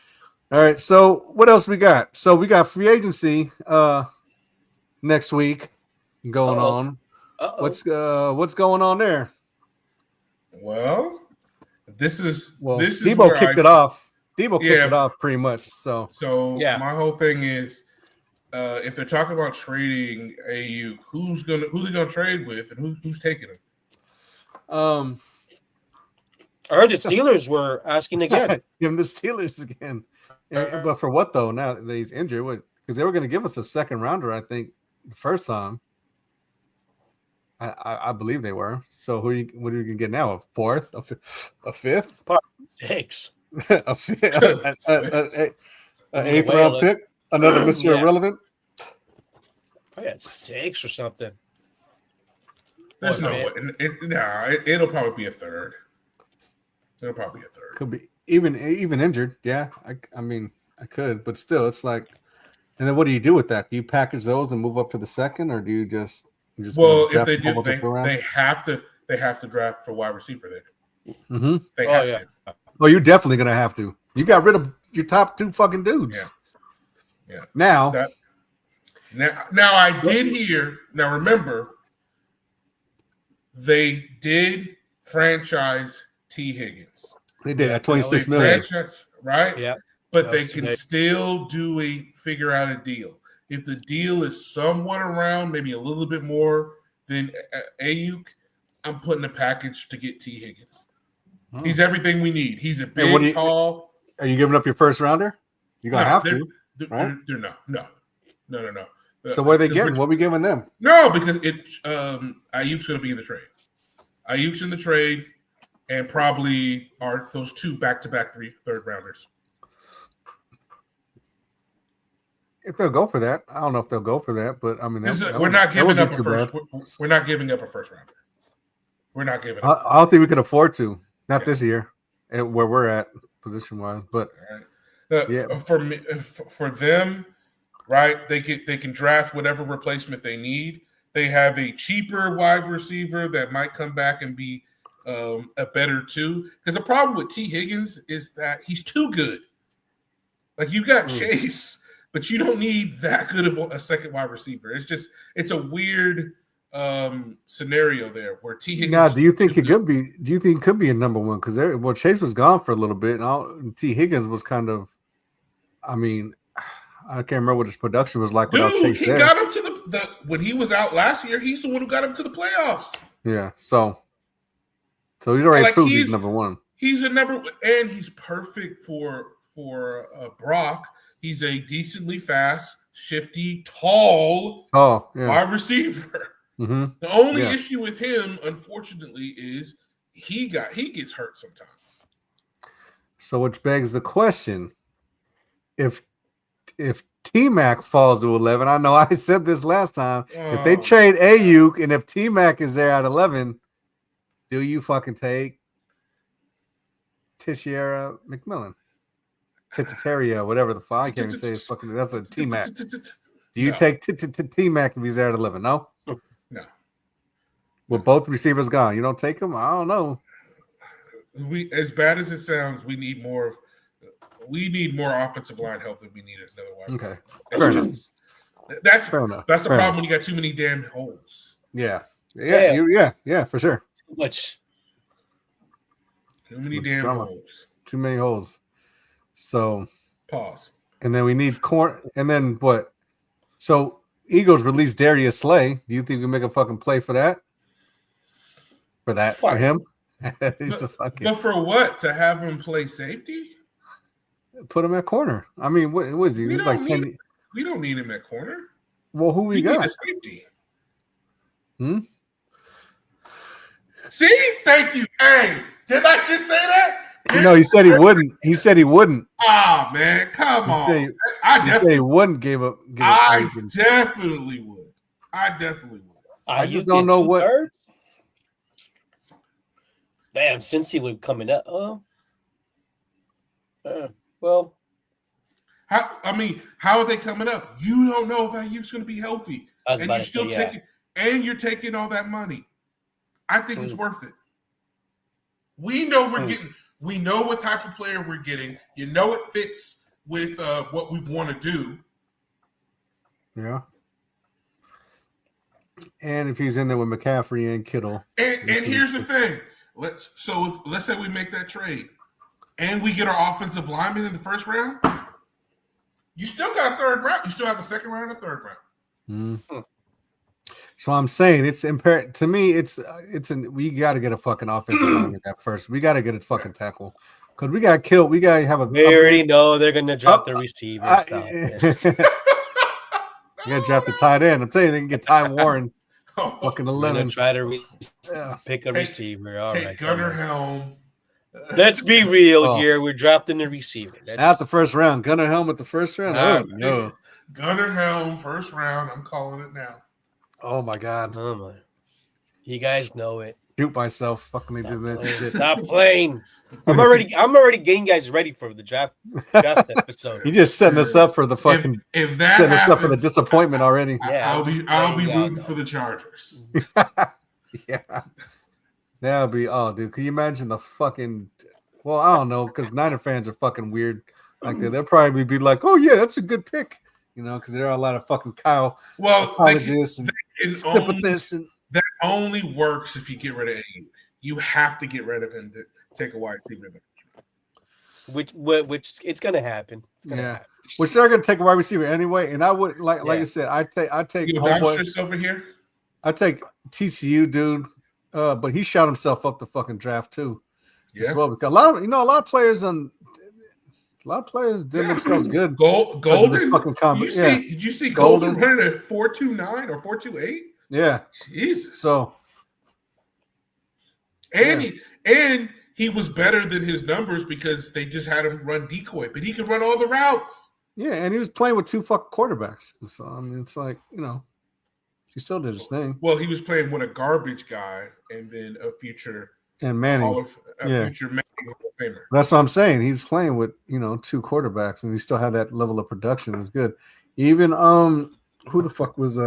All right. So what else we got? So we got free agency next week going on. What's going on there? Well, this is Deebo kicked it off. Deebo kicked it off pretty much. So my whole thing is if they're talking about trading AU, who they gonna trade with and who's taking him? I heard the Steelers were asking again. Give him the Steelers again. But for what though? Now that he's injured, because they were going to give us a second rounder, I think, the first time. I believe they were. So what are you going to get now? A fourth, a fifth, six, a fifth, an eighth round pick, another Mr. Irrelevant. I got 6 or something. There's no way. It'll probably be a third. It'll probably be a third. Could be even injured. Yeah, I mean, I could, but still, it's like. And then what do you do with that? Do you package those and move up to the second, or do you just? If they do, they have to draft for wide receiver there. Mm-hmm. They have to. Oh, you're definitely gonna have to. You got rid of your top 2 fucking dudes. Yeah. Now I did hear. Now remember, they did franchise T. Higgins. They did at $26 million. Franchise, right? Yeah. But they can still figure out a deal. If the deal is somewhat around, maybe a little bit more than Ayuk, I'm putting a package to get T. Higgins. He's everything we need. He's a big, tall. Are you giving up your first rounder? You're gonna have to. Right? No. So what are they getting? What are we giving them? No, because Ayuk's going to be in the trade. Ayuk's in the trade, and probably are those 2 back-to-back third rounders. If they'll go for that, I don't know if they'll go for that, but I mean, we're not giving up a first. We're not giving up a first rounder. We're not giving up. I don't think we can afford to. Not this year, where we're at position wise. But for them, right? They can draft whatever replacement they need. They have a cheaper wide receiver that might come back and be a better 2. Because the problem with T. Higgins is that he's too good. Like you got Chase. But you don't need that good of a second wide receiver. It's a weird scenario there where T. Higgins. Now, do you think it could be? Do you think it could be a number 1? Because Chase was gone for a little bit, and T. Higgins was kind of. I mean, I can't remember what his production was like without Chase. He got him to the when he was out last year. He's the one who got him to the playoffs. Yeah, so he's already proved he's number 1. He's a number, and he's perfect for Brock. He's a decently fast, shifty, tall wide receiver. Mm-hmm. The only issue with him, unfortunately, is he gets hurt sometimes. So which begs the question: if T-Mac falls to 11, I know I said this last time. If they trade Ayuk and if T-Mac is there at 11, do you fucking take Teixeira McMillan? Titateria, whatever the fuck I can't even say it's fucking. That's a T-Mac. Do you take T-Mac if he's there at 11? No. No. With both receivers gone, you don't take him. I don't know. We, as bad as it sounds, we need more offensive line help than we need another wide receiver. Okay, fair enough. That's fair enough. That's the problem when you got too many damn holes. Yeah, for sure. Too many damn holes. Too many holes. So pause. And then we need corn. And then what? So Eagles released Darius Slay. Do you think we make a fucking play for that? for that. What? For him, but for what? To have him play safety? Put him at corner. I mean, what is he? He's like 10. We don't need him at corner. Well, who we got? Need a safety. See? Thank you. Hey, did I just say that? No, he said he wouldn't. He said he wouldn't. Ah, man, come on. I definitely wouldn't give up. I definitely would. I just don't know what. Damn, since he would coming up. Well, how are they coming up? You don't know if Ayuk's going to be healthy, and you're still you're taking all that money. I think it's worth it. We know we're getting. We know what type of player we're getting. You know it fits with what we want to do. Yeah. And if he's in there with McCaffrey and Kittle. And here's the thing. Let's say we make that trade and we get our offensive lineman in the first round. You still got a third round. You still have a second round and a third round. Mm-hmm. So I'm saying it's imperative to me. We got to get a fucking offensive lineman at first. We got to get a fucking tackle because we got killed. We got to have a. They already know they're gonna drop the receiver. You got to draft the tight end. I'm telling you, they can get Ty Warren. Fucking 11. Try to pick a receiver. All right, Gunnar Helm. Let's be real here. We're drafting the receiver. At the first round. Gunnar Helm at the first round. Oh no. Gunnar Helm first round. I'm calling it now. Oh my god. Oh my. You guys know it. Shoot myself. Fucking do that shit. Stop playing. I'm already getting guys ready for the draft episode. You're just setting us up for the fucking if that setting us up for the disappointment already. Yeah, I'll be rooting for the Chargers. Yeah. That would be dude. Can you imagine the fucking I don't know, because Niner fans are fucking weird like that. They'll probably be like, oh yeah, that's a good pick. You know, because there are a lot of fucking Kyle apologists and sympathists. That only works if you get rid of Ayuk. You have to get rid of him to take a wide receiver. Which it's gonna happen. Happen. Which they're gonna take a wide receiver anyway. And I would like I said, I take over here. I take TCU, dude. But he shot himself up the fucking draft too. Yeah. As well, because a lot of players did themselves good. Golden fucking did you see Golden running at 4.29 or 4.28? Yeah. Jesus. So he was better than his numbers because they just had him run decoy, but he could run all the routes. Yeah, and he was playing with two fucking quarterbacks. So I mean, it's like, he still did his thing. Well, he was playing with a garbage guy and then a future Manning. Future Manning Hall of Famer. That's what I'm saying. He was playing with, two quarterbacks, and he still had that level of production. It was good. Even who the fuck was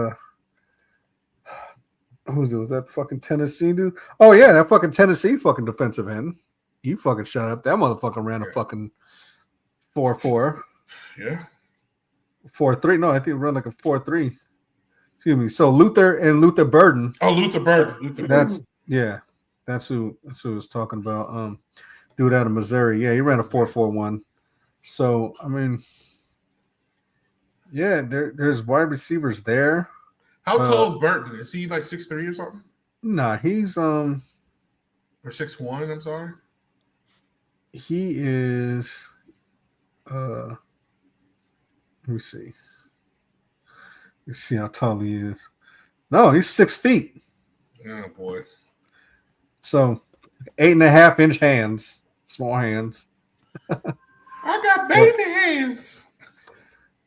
was that fucking Tennessee dude? Oh yeah, that fucking Tennessee fucking defensive end. He fucking shut up. That motherfucker ran a fucking 4.4. Yeah. 4.3. No, I think it ran like a 4.3. Excuse me. So Luther Burden. Oh, Luther Burden. That's who I was talking about. Dude out of Missouri. Yeah, he ran a 4.41. So I mean, yeah, there's wide receivers there. How tall is Burton? Is he like 6'3" or something? Nah, he's or 6'1", I'm sorry. He is let me see. Let's see how tall he is. No, he's 6 feet. Oh boy. So 8.5-inch hands. Small hands. I got baby hands.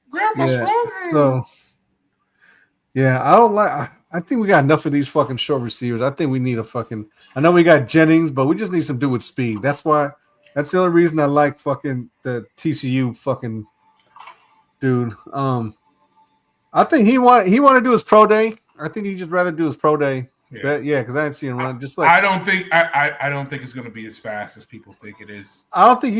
Grab my strong hands. So I think we got enough of these fucking short receivers. I think we need I know we got Jennings, but we just need some dude with speed. That's the only reason I like fucking the TCU fucking dude. I think he want to do his pro day. I think he'd just rather do his pro day. Yeah, because I didn't see him run. Just like I don't think it's going to be as fast as people think it is. I don't think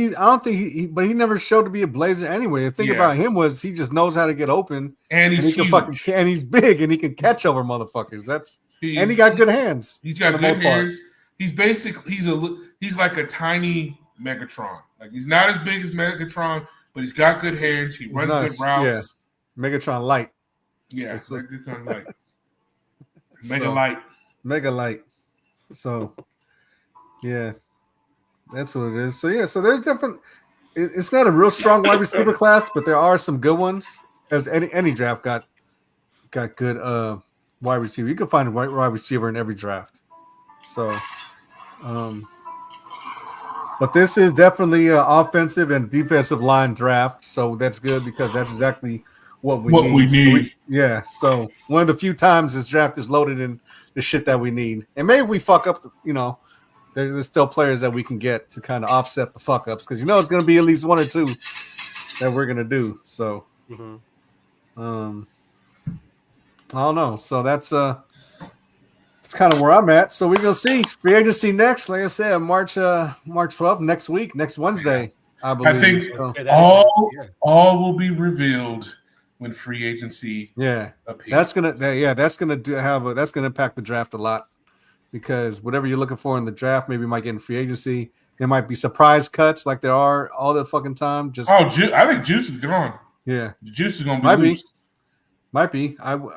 he. But he never showed to be a blazer anyway. The thing about him was he just knows how to get open, and he's huge. And he's big, and he can catch over motherfuckers. And he got good hands. He's got good hands. He's basically he's like a tiny Megatron. Like he's not as big as Megatron, but he's got good hands. He runs good routes. Yeah. Megatron light. Yeah, Megatron light. Mega light. So, yeah, that's what it is. So yeah, so there's different. It's not a real strong wide receiver class, but there are some good ones. As any draft got good wide receiver. You can find a wide receiver in every draft. So, but this is definitely an offensive and defensive line draft. So that's good because that's exactly what we need. So one of the few times this draft is loaded in the shit that we need. And maybe if we fuck up, there's still players that we can get to kind of offset the fuck ups because it's going to be at least one or two that we're going to do. So, I don't know. So that's kind of where I'm at. So we're gonna see free agency next. Like I said, March 12th, next week, next Wednesday, I believe. I think so. all will be revealed when free agency. Appears. That's gonna impact the draft a lot because whatever you're looking for in the draft, maybe you might get in free agency. There might be surprise cuts like there are all the fucking time. I think Juice is gone. Yeah, the Juice is gonna be loose. Might be. And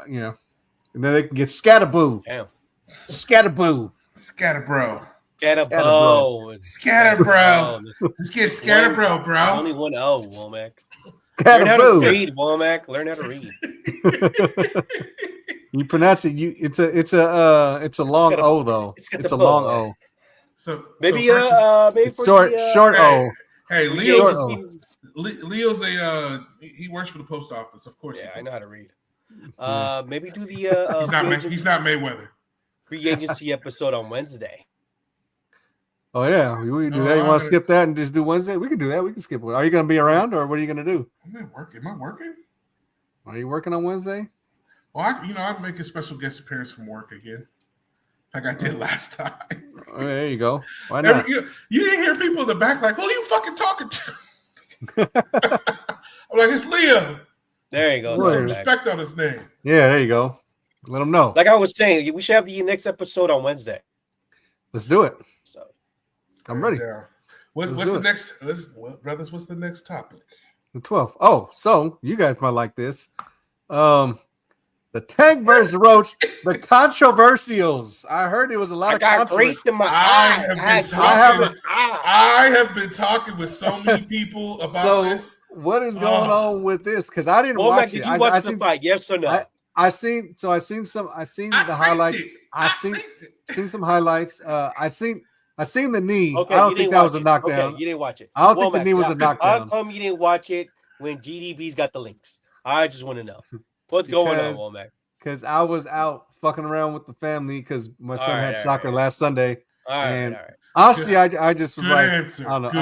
then they can get Scatterboo. Damn. Scatterboo. Scatterbro. Scatterbro. Let's get Scatterbro, bro. Only one O, Womack. Learn how to read, Womack. Learn how to read. You pronounce it. It's a long O though. It's a long O. So maybe short O. Hey, Leo's he works for the post office, of course. Yeah, I know how to read. Maybe do the he's not Mayweather. Free agency episode on Wednesday. Oh yeah, we can do that. You want to skip that and just do Wednesday? We can do that. We can skip it. Are you going to be around, or what are you going to do? Am I working? Are you working on Wednesday? Well, I'll make a special guest appearance from work again, like I did last time. Oh, there you go. Why not? You didn't hear people in the back like, "Who are you fucking talking to?" I'm like, it's Leo. There you go. Put some respect on his name. Yeah, there you go. Let them know. Like I was saying, we should have the next episode on Wednesday. Let's do it. So I'm ready. What's the next, brothers? What's the next topic? The 12th. Oh, so you guys might like this. The Tank versus Roach, the controversials. I heard it was a lot of controversy. Grease in my eye. I have been talking with so many people about this. What is going on with this? Because I didn't watch it. Did you watch the fight? Yes or no? I seen the highlights. I seen some highlights. I seen the knee. Okay, I don't think that was a knockdown. Okay, you didn't watch it. I don't think the knee was a knockdown. How come you didn't watch it when GDB's got the links? I just want to know what's going on, Womack. Because I was out fucking around with the family because my son had soccer last Sunday. All right. Honestly, I just was like, answer. I don't know.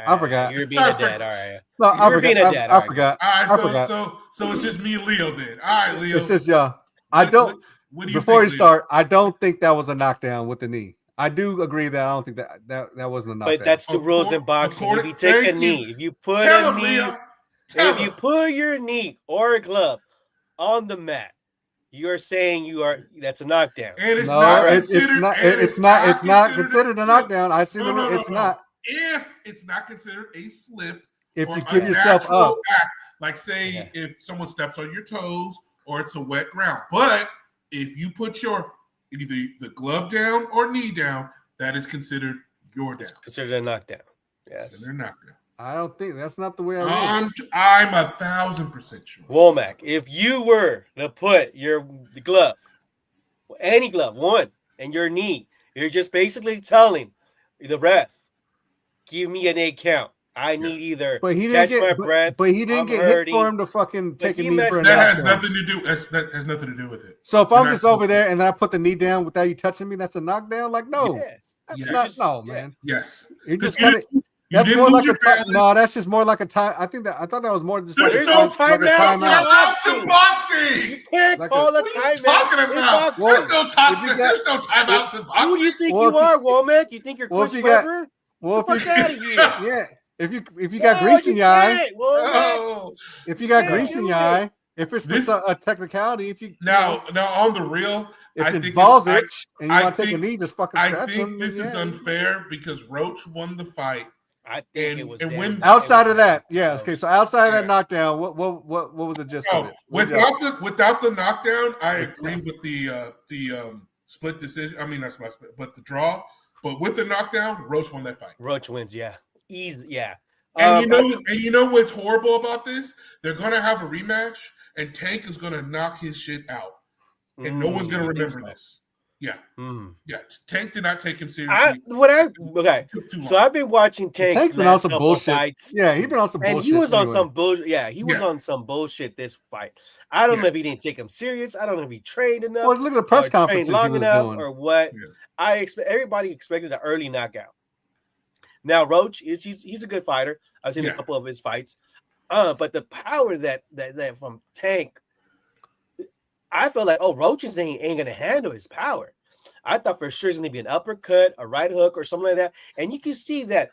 I forgot. You're being a dad. All right. No, I forgot. All right. So it's just me and Leo then. All right, Leo. It's just y'all. Before you start, I don't think that was a knockdown with the knee. I do agree that I don't think that wasn't a knockdown. But that's the rules in boxing. If you take a knee, if you put a knee, if you put your knee or a glove on the mat, you're saying that's a knockdown. And it's not considered a knockdown. I see it's not. If it's not considered a slip, if you give yourself up, like say if someone steps on your toes or it's a wet ground. But if you put your either the glove down or knee down, that is considered your down. Considered a knockdown. Yes. Considered a knockdown. I don't think that's not the way I read it. I'm 1,000% sure. Womack, if you were to put the glove, any glove, and your knee, you're just basically telling the ref, give me an 8 count. I need either catch my breath. But he didn't get hit for him to fucking take a knee for a knockdown. That has nothing to do. That has nothing to do with it. So if I'm just over there and then I put the knee down without you touching me, that's a knockdown. Like no, that's not. No, man. Yes, you're just kind of. That's more like a time. No, that's just more like a time. I thought that was more just. There's no timeout in boxing. You can't call a timeout. Talking about? There's no timeouts in boxing. Who do you think you are, Womack? You think you're Chris Webber? Well, if you out of here. Yeah. If you got grease in your eye, if you got grease in your eye, if it's a technicality, if you now on the real, if it balls itch and you want to take a knee, just fucking scratch him. I think this is unfair because Roach won the fight. I think it was outside of that. Yeah. Okay. So outside of that knockdown, what was the gist of it? Without the knockdown, I agree with the split decision. I mean, that's my split, but the draw. But with the knockdown, Roach won that fight. Roach wins, yeah. Easy, yeah. And you know what's horrible about this? They're gonna have a rematch, and Tank is gonna knock his shit out, and no one's gonna remember this. Yeah, yeah. Tank did not take him seriously. So I've been watching Tank's been on some bullshit fights. Yeah, he's been on some bullshit. And he was on some bullshit. Yeah, he was on some bullshit this fight. I don't know if he didn't take him serious. I don't know if he trained enough. Well, look at the press conferences long enough doing. or what. Yeah. Everybody expected an early knockout. Now Roach he's a good fighter. I've seen a couple of his fights. But the power that from Tank, I felt like, Roach ain't gonna handle his power. I thought for sure it's gonna be an uppercut, a right hook, or something like that. And you can see that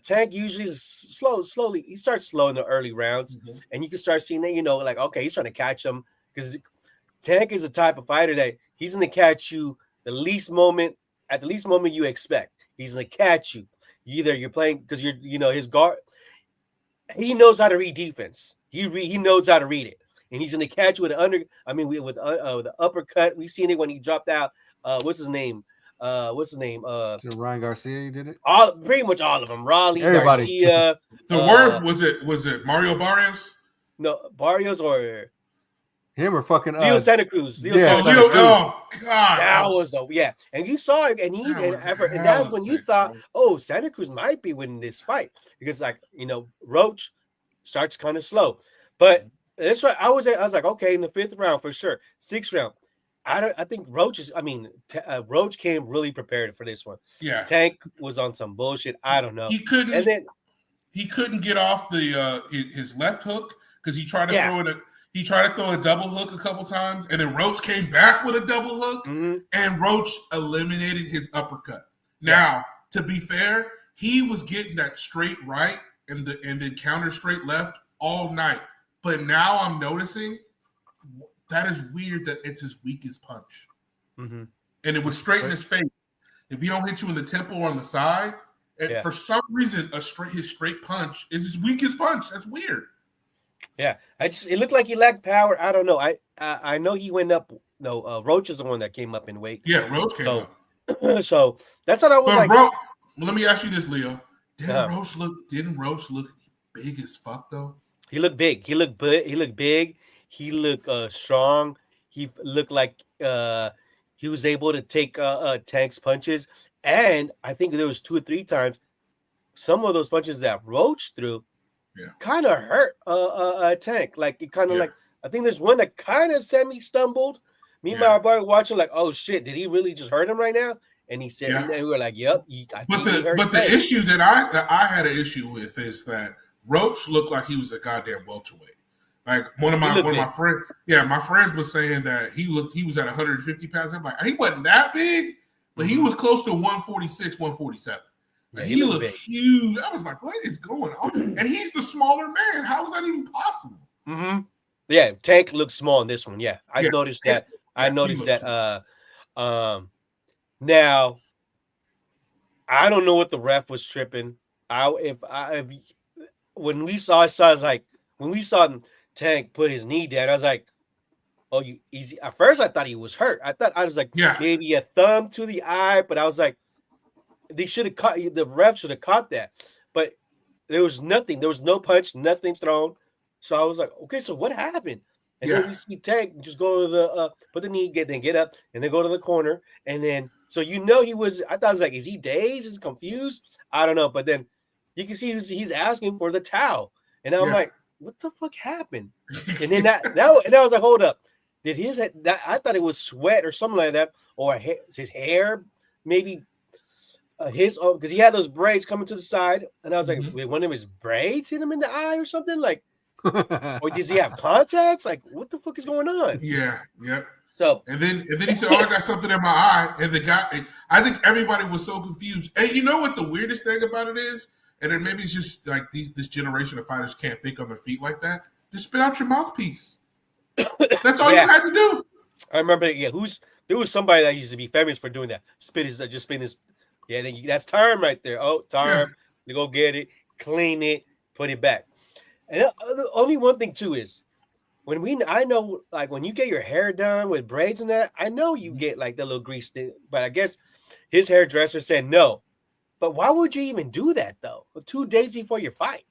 Tank usually is slowly. He starts slow in the early rounds, and you can start seeing that, like, okay, he's trying to catch him, because Tank is the type of fighter that he's gonna catch you at the least moment you expect. He's gonna catch you. Either you're playing because his guard. He knows how to read defense. He knows how to read it, and he's gonna catch you with the uppercut. We seen it when he dropped out. What's his name? Ryan Garcia. You did it. Pretty much all of them. Raleigh, Everybody. Garcia. The word was it Mario Barrios? No, Barrios or him or fucking Leo Santa Cruz. Oh God, that was and you saw it, and that's when you thought, Santa Cruz might be winning this fight, because Roach starts kind of slow, but that's right. I was like, okay, in the 5th round for sure. 6th round, I think Roach Roach came really prepared for this one. Yeah, Tank was on some bullshit. I don't know. He couldn't. And then he couldn't get off the his left hook because he tried to throw a double hook a couple times, and then Roach came back with a double hook, and Roach eliminated his uppercut. Now, to be fair, he was getting that straight right and then counter straight left all night. But now I'm noticing that is weird that it's his weakest punch. And it was straight in his face. If he don't hit you in the temple or on the side, for some reason, his straight punch is his weakest punch. That's weird. Yeah, it looked like he lacked power. I don't know. I know he went up. No, Roach is the one that came up in weight. Yeah, Roach came up. So that's what I was like. Let me ask you this, Leo. Didn't Roach look big as fuck though? He looked big. He looked big. He looked strong. He looked like he was able to take Tank's punches. And I think there was 2 or 3 times some of those punches that Roach threw kind of hurt Tank. Like it kind of like, I think there's one that kind of semi-stumbled. Me and my brother watching like, oh shit, did he really just hurt him right now? And he said, and we were like, yep. But the issue that I had an issue with is that Roach looked like he was a goddamn welterweight. Like one of my friends, my friends was saying that he was at 150 pounds. I'm like, he wasn't that big, but he was close to 146, 147. Yeah, he looked huge. I was like, what is going on? And he's the smaller man. How is that even possible? Yeah, Tank looks small in this one. Yeah, I noticed that. I noticed that. Now, I don't know what the ref was tripping. When we saw Tank put his knee down, I was like, oh, you easy. At first, I thought he was hurt. I was like, maybe a thumb to the eye, but I was like, they should have caught. The ref should have caught that, but there was nothing. There was no punch, nothing thrown. So I was like, okay, so what happened? And then we see Tank just go to the put the knee, get up, and then go to the corner, and then so he was. I thought I was like, is he dazed? Is he confused? I don't know, but then you can see he's asking for the towel, and I'm like, what the fuck happened? And then that and I was like, hold up, did I thought it was sweat or something like that, or his hair maybe. Because he had those braids coming to the side, and I was like, wait, one of his braids hit him in the eye or something, like, or does he have contacts? Like, what the fuck is going on? Yeah. So and then he said, I got something in my eye, and the guy, I think everybody was so confused. And you know what the weirdest thing about it is, and then maybe it's just like this generation of fighters can't think on their feet like that. Just spit out your mouthpiece. That's all you had to do. I remember, there was somebody that used to be famous for doing that. Spit his. Yeah, that's time right there. Oh, time. You go get it, clean it, put it back. And the only one thing too is I know, like when you get your hair done with braids and that, I know you get like the little grease thing. But I guess his hairdresser said no. But why would you even do that though? 2 days before your fight.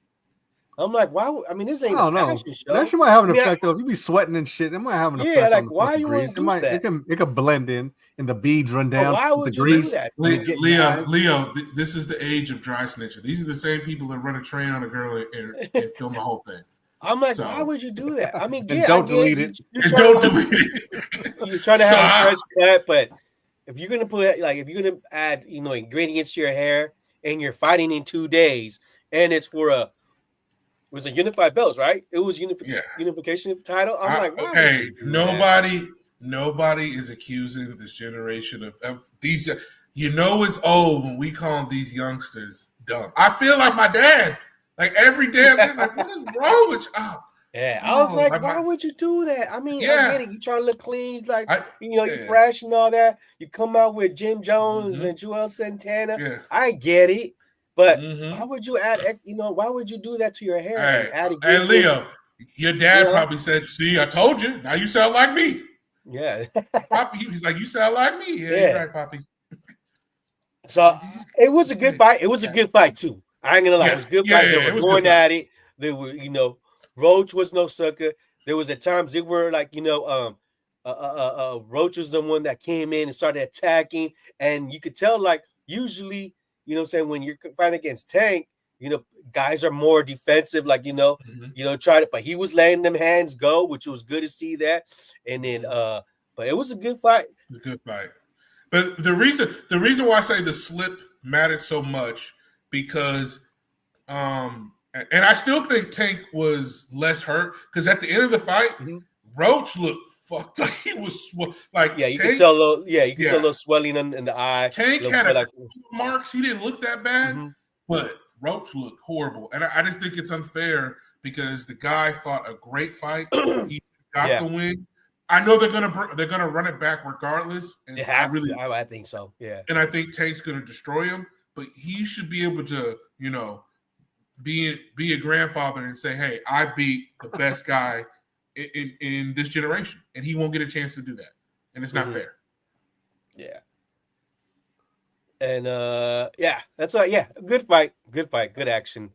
I'm like, why? I mean, this ain't a fashion show. That shit might have an effect though. If you be sweating and shit, it might have an effect. Like on the why you want grease. to do that? It can blend in, and the beads run down. Why would the you grease, do that? Leo, this is the age of dry snitching. These are the same people that run a train on a girl and film the whole thing. I'm like, why would you do that? I mean, don't delete it. Don't delete it. You're trying to have a fresh cut, but if you're gonna if you're gonna add, ingredients to your hair, and you're fighting in 2 days, and it's for it was a unified belts, right? It was unification title. I'm like, why okay, nobody is accusing this generation of these. It's old when we call these youngsters dumb. I feel like my dad. Like every damn day, like, what is wrong with you? I was like, why would you do that? I mean, I get it. You trying to look clean, you're fresh and all that. You come out with Jim Jones and Joel Santana. Yeah. I get it. But why would you why would you do that to your hair? And Leo, your dad probably said, see, I told you. Now you sound like me. Yeah. Poppy, he's like, you sound like me. Yeah, you're right, Poppy. So it was a good fight. It was a good fight, too. I ain't gonna lie, it was a good fight. They were going at it. They were, Roach was no sucker. There was at times they were like, Roach was the one that came in and started attacking, and you could tell, like, usually, when you're fighting against Tank, guys are more defensive, like, but he was letting them hands go, which was good to see that. And then, but it was a good fight. A good fight. But the reason why I say the slip mattered so much. Because, and I still think Tank was less hurt because at the end of the fight, Roach looked fucked like he was like. Yeah, you can tell a little swelling in the eye. Tank had marks. He didn't look that bad, but Roach looked horrible, and I just think it's unfair because the guy fought a great fight. He got the win. I know they're gonna run it back regardless, and I think so. Yeah, and I think Tank's gonna destroy him. But he should be able to, be a grandfather and say, "Hey, I beat the best guy in this generation," and he won't get a chance to do that, and it's not fair. Yeah. And that's good fight, good action.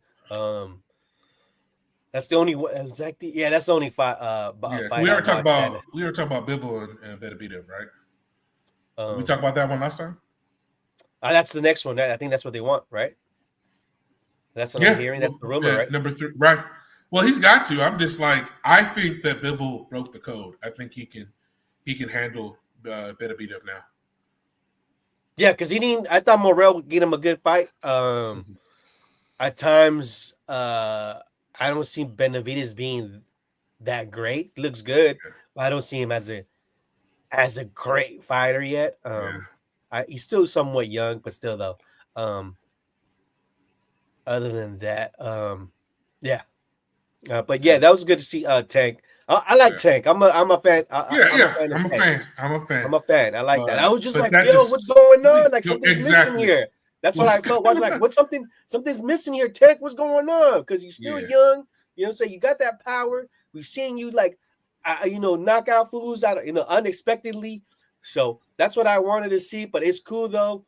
That's the only that's the only fight. Fight we already talked about Bivol and Beterbiev, right? We talked about that one last time. That's the next one. I think that's what they want, right? That's what I'm hearing. That's the rumor, right? Number 3, right? Well, he's got to. I'm just like, I think that Bivol broke the code. I think he can handle Beterbiev now. Yeah, because he didn't. I thought Morrell would get him a good fight. At times, I don't see Benavidez being that great. He looks good, but I don't see him as a great fighter yet. He's still somewhat young, but still though. Other than that, but that was good to see. Tank. I like Tank. I'm a fan. I'm a fan. I like that. I was just like, what's going on? Like something's missing here. That's what I felt. I was like, something's missing here, Tank. What's going on? Because you're still young. You you got that power. We've seen you knock out fools out, unexpectedly. So that's what I wanted to see, but it's cool though.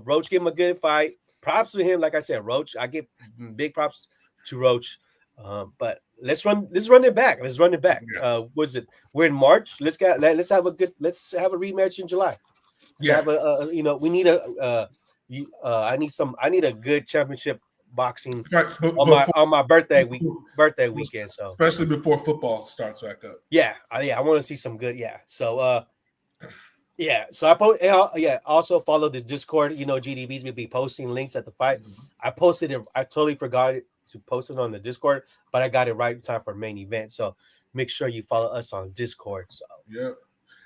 Roach gave him a good fight. Props to him, like I said, Roach. I give big props to Roach. But let's run it back. Yeah. We're in March. Let's have a rematch in July. We need I need a good championship boxing on my birthday weekend. So especially before football starts back up. I want to see some good. So so I also follow the Discord. GDBZ will be posting links at the fight. I posted it. I totally forgot to post it on the Discord, but I got it right in time for main event. So make sure you follow us on Discord. So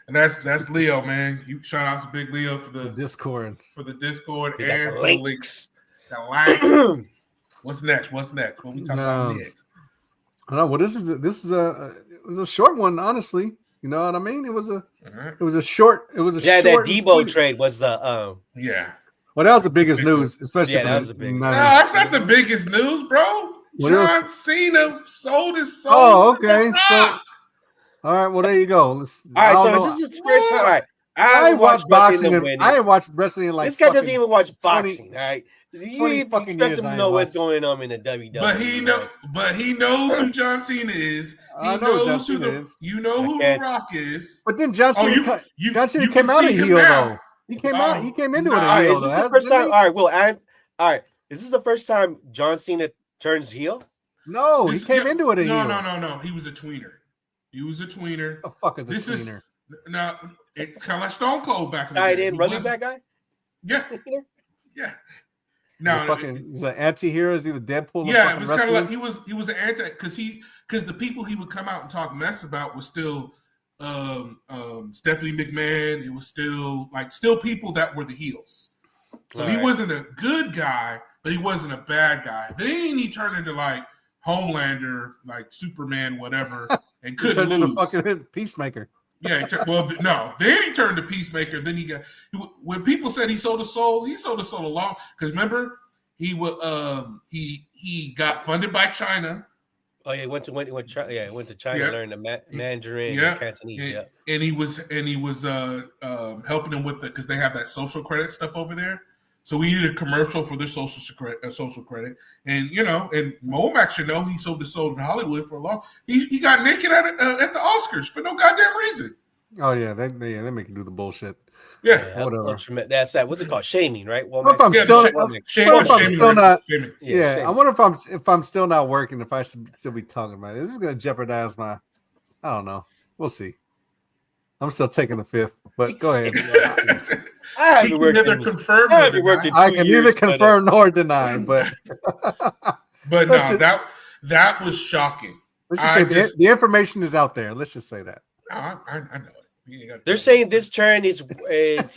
and that's Leo, man. You shout out to Big Leo for the Discord and the links. The What's next? What we talking about next? Well, this is it was a short one, honestly. You know what I mean? It was a short. That Deebo trade was the Well, that was the biggest news, especially that was the biggest. No, that's not the biggest news, bro. John Cena sold his soul. Oh, okay. So, all right. Well, there you go. All right. So is this his first time? All right. I ain't watched boxing. I ain't watched wrestling in like this guy doesn't even watch 20, boxing. All right. You 20 fucking expect years him to I know ain't what's watched. going on in the WWE. But he knows who John Cena is. I know who John Cena is. You know who The Rock is. But then John Cena, John Cena came out a heel though. He came out. He came into it a heel. Is this the first time? All right. Well, all right. Is this the first time John Cena turns heel? No, he came into it a heel. No. He was a tweener. The fuck is a tweener? No, it's kind of like Stone Cold back in the day. Didn't running back guy? Yeah. Yeah. No, he's an anti-hero. Is he the Deadpool? Yeah, it was kind of like he was an anti because the people he would come out and talk mess about was still Stephanie McMahon. It was still people that were the heels. So he wasn't a good guy, but he wasn't a bad guy. Then he turned into like Homelander, like Superman, whatever, and couldn't lose. Into fucking Peacemaker. Yeah, then he turned to Peacemaker. Then when people said he sold his soul, he sold his soul along. Because remember, he got funded by China. Oh yeah, he went to China to learn the Mandarin and Cantonese. And he was helping them with because they have that social credit stuff over there. So we needed a commercial for their social credit. And and Momac should know he sold his soul in Hollywood for a long. He got naked at the Oscars for no goddamn reason. Oh yeah, they make you do the bullshit. Yeah, whatever. That's that. What's it called? Shaming, right? Well, I wonder if I'm still not working, if I should still be talking about it. This is going to jeopardize my. I don't know. We'll see. I'm still taking the fifth, but go ahead. I can neither confirm nor deny, but no, that was shocking. Let's just say the information is out there. Let's just say that. I know it. They're saying this turn is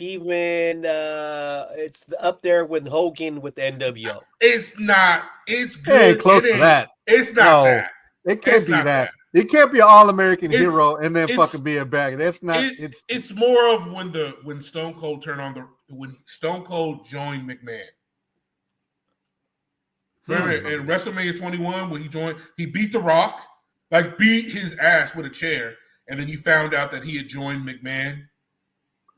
even it's up there with Hogan with the NWO. It's not. It's good. It ain't close to that. It's not that. It can't be that. It can't be an all-American hero and then fucking be a bag. That's not. It's more of when Stone Cold when Stone Cold joined McMahon. Remember in WrestleMania 21 when he beat The Rock, like beat his ass with a chair, and then you found out that he had joined McMahon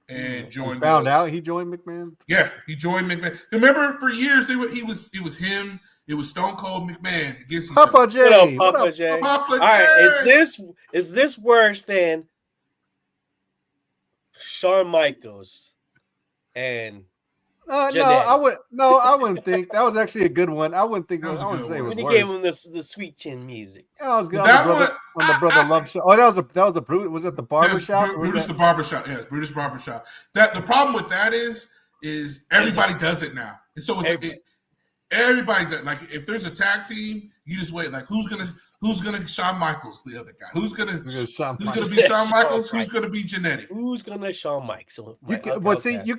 and joined. Found out he joined McMahon. Yeah, he joined McMahon. Remember for years it was him. It was Stone Cold McMahon against Papa J. Papa J. All right, is this worse than Shawn Michaels and? I wouldn't think that was actually a good one. I wouldn't think. I wouldn't say it was when worse. He gave him the sweet chin music. That was good. On the brother love show. Oh, that was a Brutus. Was it the barbershop? Brutus the barbershop. Yes, Brutus barbershop. That the problem with that is everybody does it now, and so everybody does. Like if there's a tag team, you just wait. Like who's gonna Shawn Michaels the other guy? Who's gonna be Shawn Michaels? Who's gonna be Genetic? Who's gonna Shawn Michaels?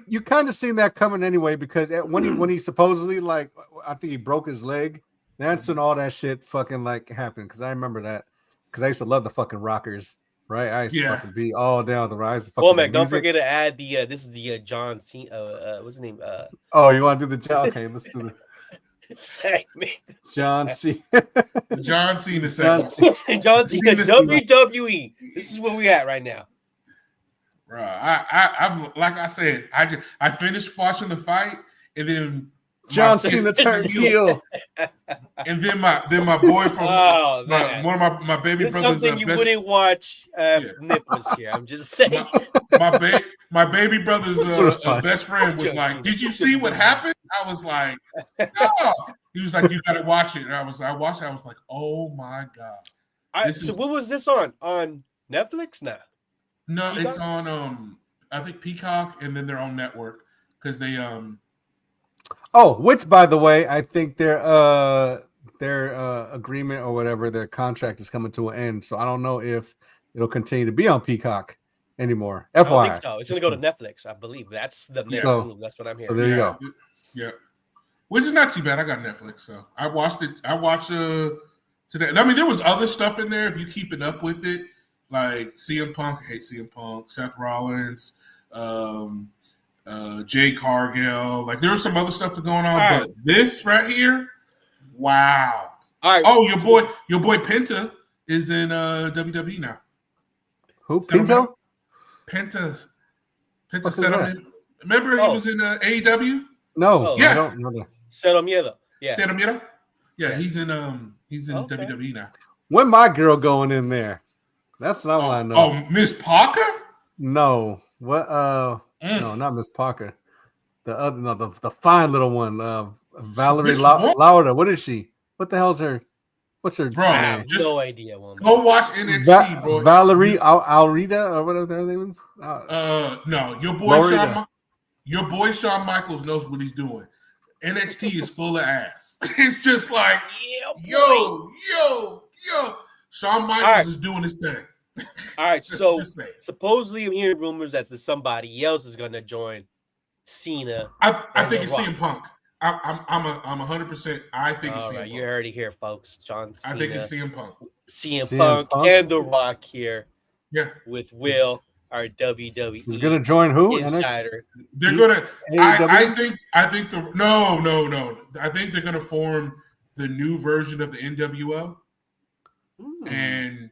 You kind of seen that coming anyway because when he supposedly I think he broke his leg. That's when all that shit fucking happened because I remember that because I used to love the fucking Rockers. Right, I used to fucking be all down the rise. Well, Mac, don't forget to add this is the John Cena. What's his name? You want to do the John? Okay, let's do the. Segment. John Cena. John Cena segment. John Cena WWE. This is where we at right now. Bro, I'm like I said, I finished watching the fight and then John Cena turns heel. And then my boy from one of my baby this brothers. Something you wouldn't watch Nip was here. I'm just saying. My baby brother's best friend was like, "Did you see what happened?" I was like, "No." He was like, "You got to watch it." And I watched it. I was like, "Oh my god!" What was this on Netflix now? No, Peacock? It's on I think Peacock, and then their own network because they which by the way, I think their agreement or whatever, their contract is coming to an end. So I don't know if it'll continue to be on Peacock anymore. FYI. I don't think so. It's going to go to Netflix, I believe. That's the next move. That's what I'm hearing. So there you go. Yeah. Which is not too bad. I got Netflix, so I watched it. I watched today. I mean, there was other stuff in there if you keeping up with it, like CM Punk. I hate CM Punk. Seth Rollins, Jay Cargill. Like there was some other stuff going on, but this right here, wow. All right. Oh, your boy Penta is in WWE now. Who? Pinto? Penta What is Settlement. Remember he was in AEW? No, yeah. I don't know that. Cero Miedo. Yeah. Cero Miedo? Yeah, he's in WWE now. When my girl going in there? That's what I want to know. Oh, Miss Parker? No. What no, not Miss Parker. The other the fine little one. Valerie Lauder. What is she? What the hell's her? What's her I name? have no idea. Go watch NXT, bro. Valerie Alrida or whatever her name is. No, your boy Shawn Michaels knows what he's doing. NXT is full of ass. It's just like, yo. Shawn Michaels is doing his thing. All right, so supposedly I'm hearing rumors that somebody else is going to join Cena. I think it's CM Punk. I'm 100%. I think it's CM Punk. You heard it here, folks. John Cena. I think it's CM Punk. CM Punk and The Rock here. Yeah. With Will, our WWE. He's gonna join who? Insider. They're gonna. I think no. I think they're gonna form the new version of the NWO. And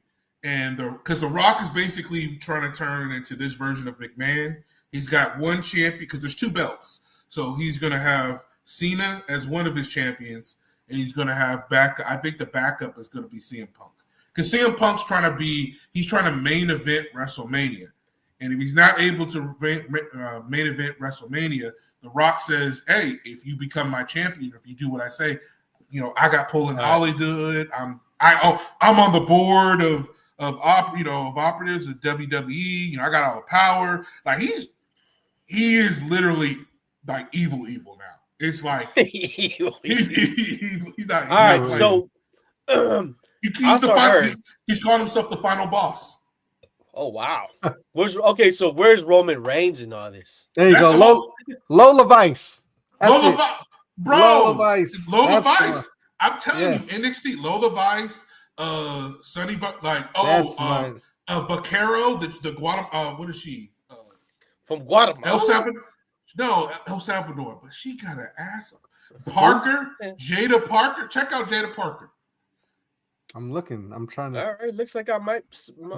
because the Rock is basically trying to turn into this version of McMahon. He's got one champion because there's two belts, so he's gonna have Cena as one of his champions, and he's gonna have I think the backup is gonna be CM Punk because CM Punk's trying to main event WrestleMania, and if he's not able to main event WrestleMania, The Rock says, "Hey, if you become my champion, if you do what I say, I got Poland Ollie do it. I'm on the board of operatives at WWE. I got all the power. Like he is literally like evil now. It's like he's not. All right, so he's called himself the final boss. Oh wow! Where's Roman Reigns in all this? There you go, Lola Vice. Lola Vice. Lola Vice. I'm telling you, NXT, Lola Vice, Sonny, Vaquero, the Guatemala. What is she? From Guatemala. El Salvador, but she got an ass. Parker, Jada Parker. Check out Jada Parker. I'm looking. I'm trying to. All right, looks like I'm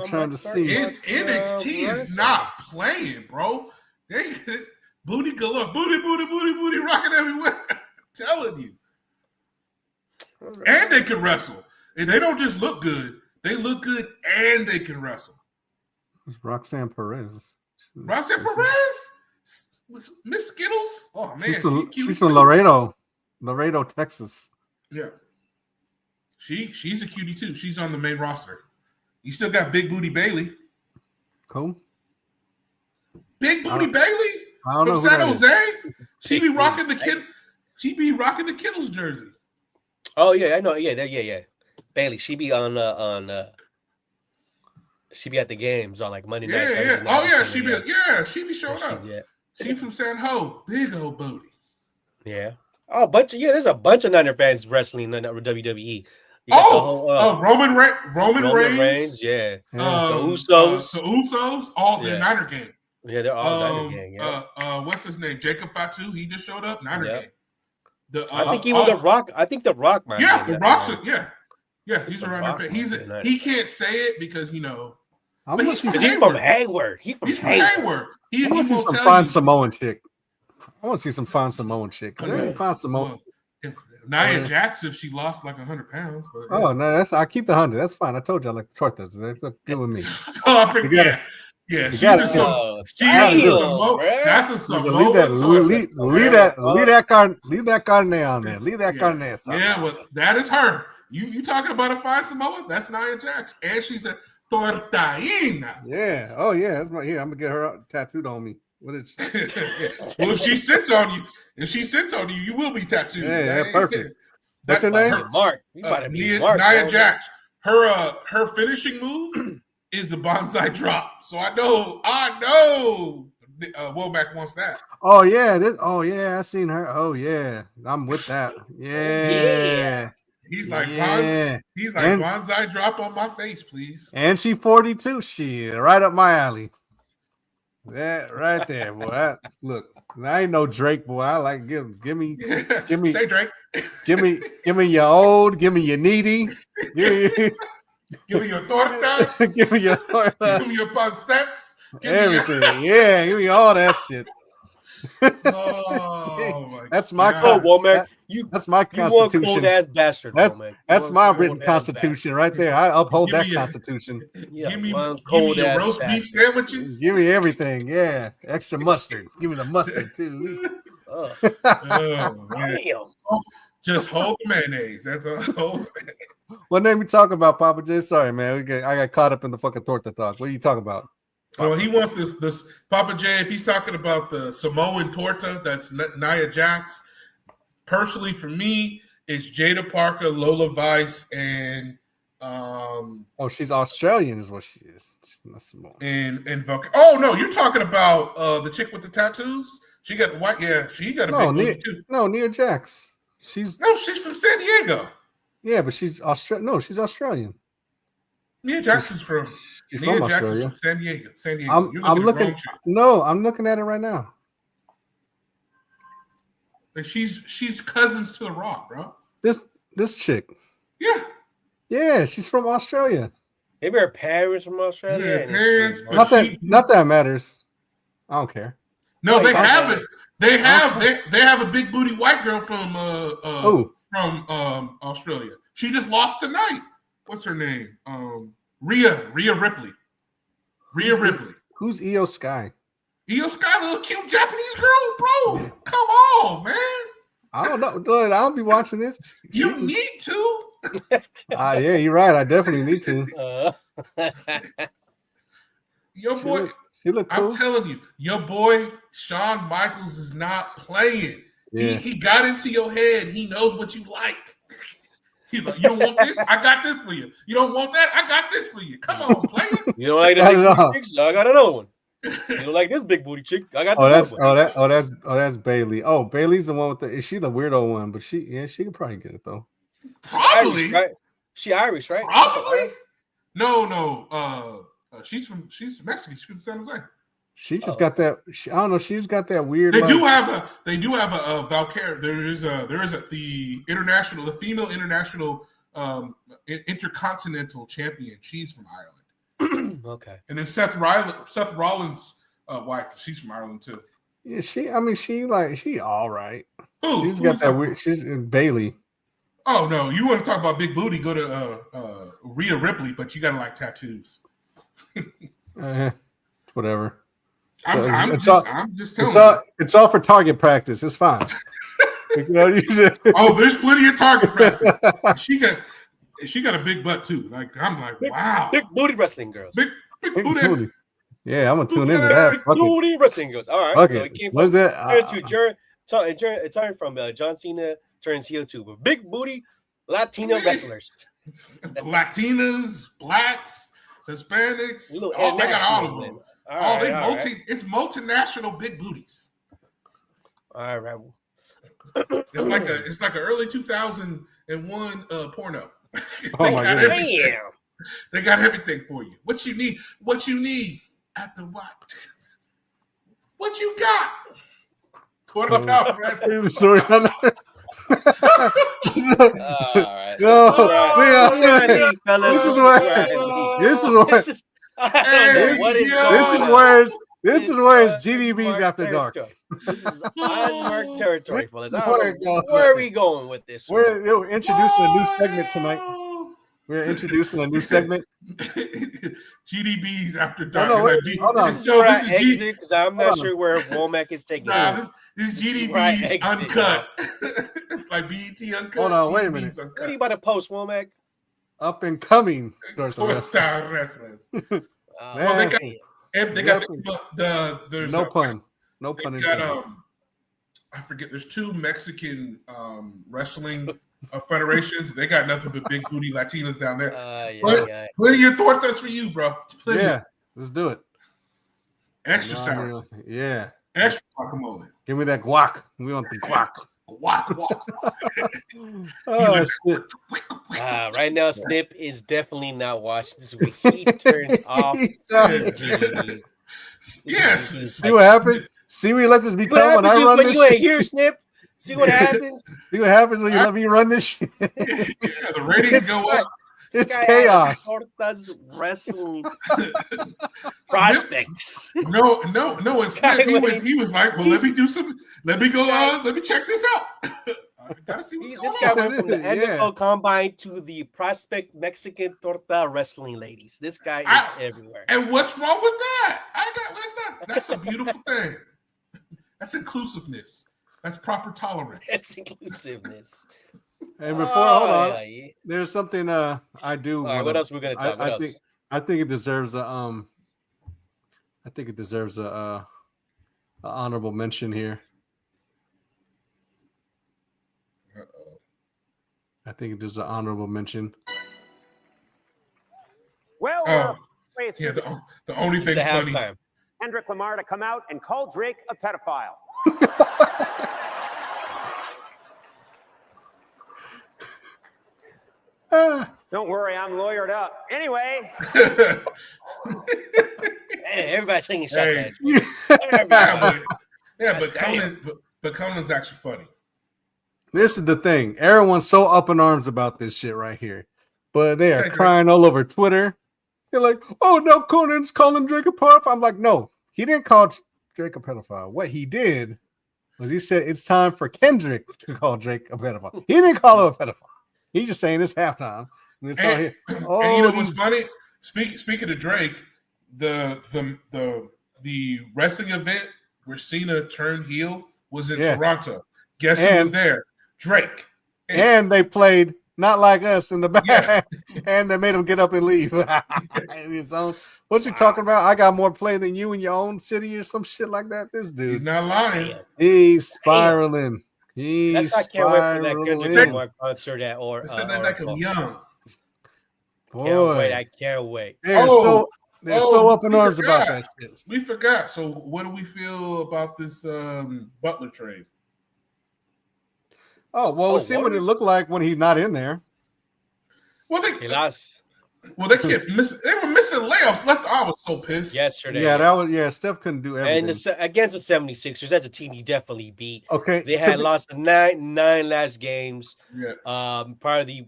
trying to see. NXT is not playing, bro. They booty galore, booty, rocking everywhere. I'm telling you. Right. And they can wrestle. And they don't just look good. They look good and they can wrestle. It's Roxanne Perez. Miss Skittles? Oh, man. She's from Laredo, Texas. Yeah. She's a cutie, too. She's on the main roster. You still got Big Booty Bailey. Cool. Big Booty Bailey? From San Jose? She be rocking the Kittles jersey. Oh yeah, I know. Yeah. Bailey, she be on she be at the games on like Monday night. Yeah. Oh yeah, she be showing up. She from San Ho, big old booty. Yeah. Oh, there's a bunch of Niner fans wrestling in WWE. Roman Reigns. Yeah. The Usos, all the Niner gang. Yeah, they're all Niner gang. Yeah. What's his name? Jacob Fatu. He just showed up. Niner gang. I think even The Rock. I think The Rock might. Yeah, The Rock's. He's around there. He can't say it because he's from Hayward. He's from Hayward. I want to see some fine Samoan chick. I want to see some fine Samoan chick. Fine Samoan. Nia Jax, if she lost like 100 pounds. But, Oh no, I keep the 100. That's fine. I told you I like the tortas. They're good with me. I forget. She's a Samoan. That's a Samoan. Leave that carne on there. Leave that carne. Yeah, well, that is her. You talking about a fine Samoan? That's Nia Jax, and she's a tortaina. Yeah. Oh yeah. That's I'm gonna get her tattooed on me. What is? Well, if she sits on you, you will be tattooed. Yeah, perfect. What's her name? Mark. Nia Jax. Her finishing move is the bonsai drop. So I know. Womack wants that. Oh yeah. I seen her. Oh yeah. I'm with that. Yeah. He's like bonsai drop on my face, please. And she 42. She right up my alley. That right there, boy. Look, I ain't no Drake, boy. I like give me Say Drake. give me your old, give me your needy, give me Give me your tortas. give me your Give me your pancets. everything. Yeah, give me all that shit. Oh my That's my God. Womack. That's my You one constitution. cold ass bastard, That's Womack. that's my written constitution right there. I uphold Give that me constitution. Give me cold your ass roast beef bastard. sandwiches. Give me everything. Yeah, extra mustard. Give me the mustard too. Oh, man. Damn. Just hold the mayonnaise. That's all. What name we talk about, Papa J? Sorry, man. I got caught up in the fucking torta talk. What are you talking about? Well, he wants this Papa J. If he's talking about the Samoan torta, that's Nia Jax. Personally, for me, it's Jada Parker, Lola Vice, and she's Australian, is what she is. She's not Samoan. And oh no, you're talking about the chick with the tattoos. She got the white. Yeah, she got a big booty too. No, Nia Jax. She's from San Diego. Yeah, but she's Australian. No, she's Australian. Nia Jackson's from San Diego. San Diego. I'm looking. No, I'm looking at it right now. Like she's cousins to The Rock, bro. This chick. Yeah. Yeah, she's from Australia. Maybe her parents from Australia. Not that matters. I don't care. No, they have it. They have a big booty white girl from Australia. She just lost tonight. What's her name? Rhea Ripley. Ripley. Who's Io Sky? Io Sky, little cute Japanese girl, bro. Yeah. Come on, man. I don't know. Dude, I don't be watching this. You need to. Yeah, you're right. I definitely need to. Your boy, she look cool. I'm telling you, your boy Shawn Michaels is not playing. Yeah. He got into your head. He knows what you like. He's like, you don't want this? I got this for you. You don't want that? I got this for you. Come on, player. You don't like the big booty chick? I got another one. You don't like this big booty chick? I got this one. That's Bailey. Oh, Bailey's the one with the. Is she the weirdo one? But she could probably get it though. Probably. She Irish, right? Probably. No. She's Mexican. She's from San Jose. She just got that. I don't know. She's got that weird. They do have a Valkyrie. There is the female international intercontinental champion. She's from Ireland. Okay. And then Seth Rollins' wife. She's from Ireland too. Yeah, she all right. Who? She's got that weird. She's Bailey. Oh no, you want to talk about big booty? Go to Rhea Ripley, but you gotta like tattoos. Whatever. I'm just telling you. It's all for target practice. It's fine. Oh, there's plenty of target practice. She got a big butt too. Like I'm like, wow. Big booty wrestling girls. Big booty. Yeah, I'm gonna tune into that. Big booty wrestling girls. All right. So it came what is that? It turned from John Cena turns heel to big booty Latino wrestlers. Latinas, blacks, Hispanics. They got all of them. It's multinational big booties. All right. It's like an early 2001 porno. Oh my god! They got everything for you. What you need at the what? What you got? All right. This is where it's GDBZ after dark. This is unmarked territory, fellas. Where are we going with this? We're introducing a new segment tonight. We're introducing a new segment. GDB's after dark. Hold on. This is where I exit because I'm not sure where Womack is taking this GDB's uncut. Like BET uncut. Hold on, wait a minute. What are you about to post, Womack? Up and coming. Style wrestlers. They got there's no pun. No pun intended. I forget. There's two Mexican wrestling federations. They got nothing but big booty Latinas down there. Plenty of your tortas for you, bro. Plenty. Yeah, let's do it. Extra sour. Yeah. Extra guacamole. Give me that guac. We want the guac. Guac. Oh shit. Right now, Snip is definitely not watching this week. He turned off GDBs. Yes. See what happens? See when you let this become when I run this you ain't shit? here, Snip. See what happens? See what happens when you let me run this shit? Yeah, the ratings go up. It's chaos. Tortas wrestling prospects. No. And Smith, he was like, well, let me do some. Let me go. Let me check this out. I gotta see what's going This guy on. went from the NFL Combine to the Prospect Mexican Torta Wrestling ladies. This guy is everywhere. And what's wrong with that? That's a beautiful thing. That's inclusiveness. That's proper tolerance. That's inclusiveness. And hold on, there's something I do. What else we're gonna talk? I think it deserves a honorable mention here. I think there's an honorable mention. Well, the only thing funny. Kendrick Lamar to come out and call Drake a pedophile. Don't worry, I'm lawyered up. Anyway. Hey, everybody's singing shot. But Conan's actually funny. This is the thing. Everyone's so up in arms about this shit right here. But they are crying all over Twitter. They're like, oh, no, Conan's calling Drake a pedophile. I'm like, no, he didn't call Drake a pedophile. What he did was he said it's time for Kendrick to call Drake a pedophile. He didn't call him a pedophile. He's just saying it's halftime. And it's all here. Oh, and you know what's funny? Speaking of Drake, the wrestling event where Cena turned heel was in Toronto. Guess who was there? Drake. And they played Not Like Us in the back, and they made him get up and leave. In his own. What's he talking about? I got more play than you in your own city or some shit like that. This dude. He's not lying. He's spiraling. He's I can't wait for that Kendrick Lamar concert at said that like I'm young. Boy. I can't wait. They're so up in arms about that shit. We forgot. So what do we feel about this Butler trade? Oh, well, we'll see what it looked like when he's not in there. Well, he lost. Well, they kept missing. They were missing layups. I was so pissed yesterday. Yeah, Steph couldn't do everything. And against the 76ers, that's a team he definitely beat. Okay, they had lost nine last games. Yeah. Part of they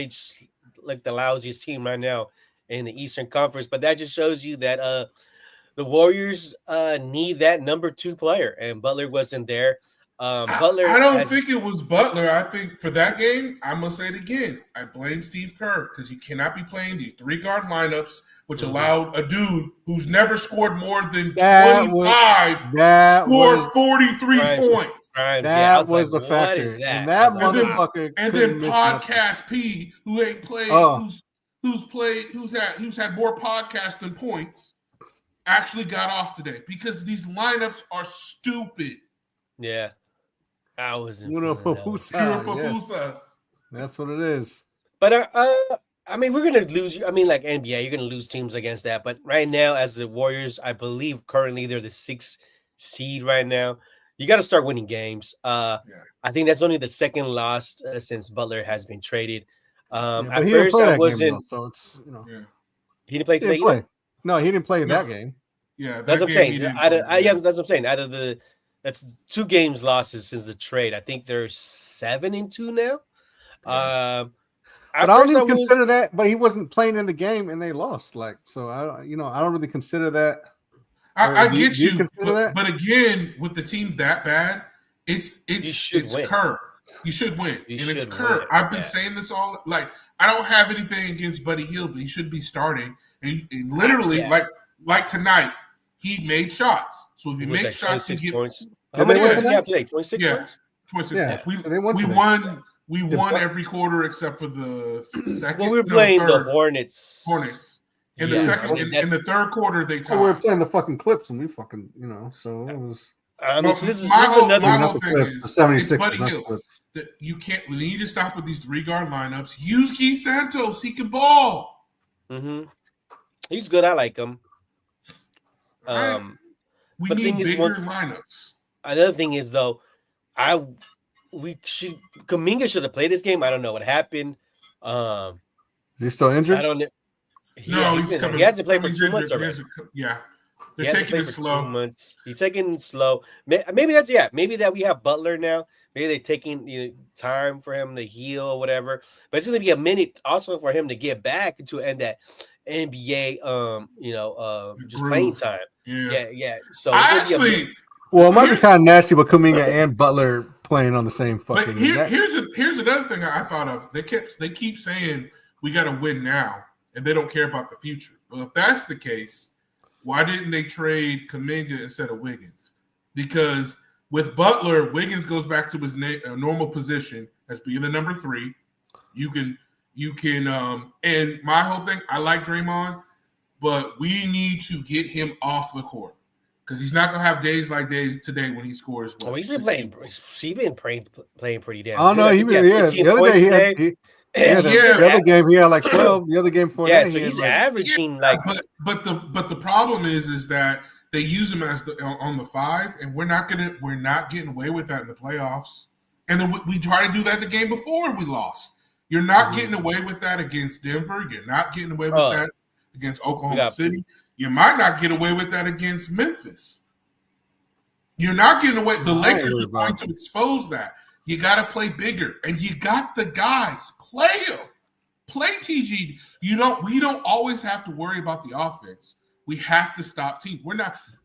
just like the lousiest team right now in the Eastern Conference. But that just shows you that the Warriors need that number 2 player, and Butler wasn't there. Butler. I don't think it was Butler. I think for that game, I'm gonna say it again. I blame Steve Kerr because you cannot be playing these 3-guard lineups, which allowed a dude who's never scored more than 25 scored 43 points. That was the factor. And that motherfucker. And then Podcast P, who ain't played, who's had more podcasts than points, actually got off today because these lineups are stupid. Yeah. I was in That's what it is. But I mean, we're gonna lose. I mean, like NBA, you're gonna lose teams against that. But right now, as the Warriors, I believe currently they're the 6th seed right now. You got to start winning games. I think that's only the second loss since Butler has been traded. At first, I wasn't. So it's he didn't play today. Either? No, he didn't play in that game. Yeah, that's what I'm saying. That's what I'm saying. Out of that's 2 games losses since the trade. I think they're 7-2 now. But I don't even consider that. But he wasn't playing in the game, and they lost. Like, so I don't really consider that. I get you, but again, with the team that bad, it's Kerr. You should win, and it's Kerr. I've been saying this all. Like, I don't have anything against Buddy Hield, but he should be starting. And literally, like tonight. He made shots. So if you make shots, you get points. How many points did he have today? 26 points? 26 points. We won every quarter except for the second. Well, we were playing the Hornets. In the second, in the third quarter, they tied. We were playing the fucking Clips, and we fucking, so it was. So this is another thing is the 76. Buddy Hield. You can't. We need to stop with these 3-guard lineups. Use Keith Santos. He can ball. Mm-hmm. He's good. I like him. We need bigger lineups. Another thing is though, Kuminga should have played this game. I don't know what happened. Is he still injured? I don't know. He hasn't played for 2 months already. They're taking it slow. 2 months. He's taking it slow. Maybe that's Maybe that we have Butler now. Maybe they're taking time for him to heal or whatever. But it's going to be a minute also for him to get back into that NBA, just playing time. Yeah. So actually, well, it might be kind of nasty with Kuminga and Butler playing on the same fucking. But here's another thing I thought of. They keep saying we got to win now, and they don't care about the future. Well, if that's the case, why didn't they trade Kuminga instead of Wiggins? Because with Butler, Wiggins goes back to his normal position as being the number 3. You can, and my whole thing, I like Draymond, but we need to get him off the court because he's not gonna have days like today when he scores. Well, he's been playing. He's been playing pretty damn. Oh no, the other game he had like 12. The other game before that, so he's averaging like. But the problem is that they use him as on the 5, and we're not getting away with that in the playoffs. And then we try to do that the game before we lost. You're not getting away with that against Denver. You're not getting away with that against Oklahoma City. You might not get away with that against Memphis. You're not getting away. The Lakers are going to expose that. You got to play bigger, and you got the guys. Play them. Play TG. We don't always have to worry about the offense. We have to stop teams.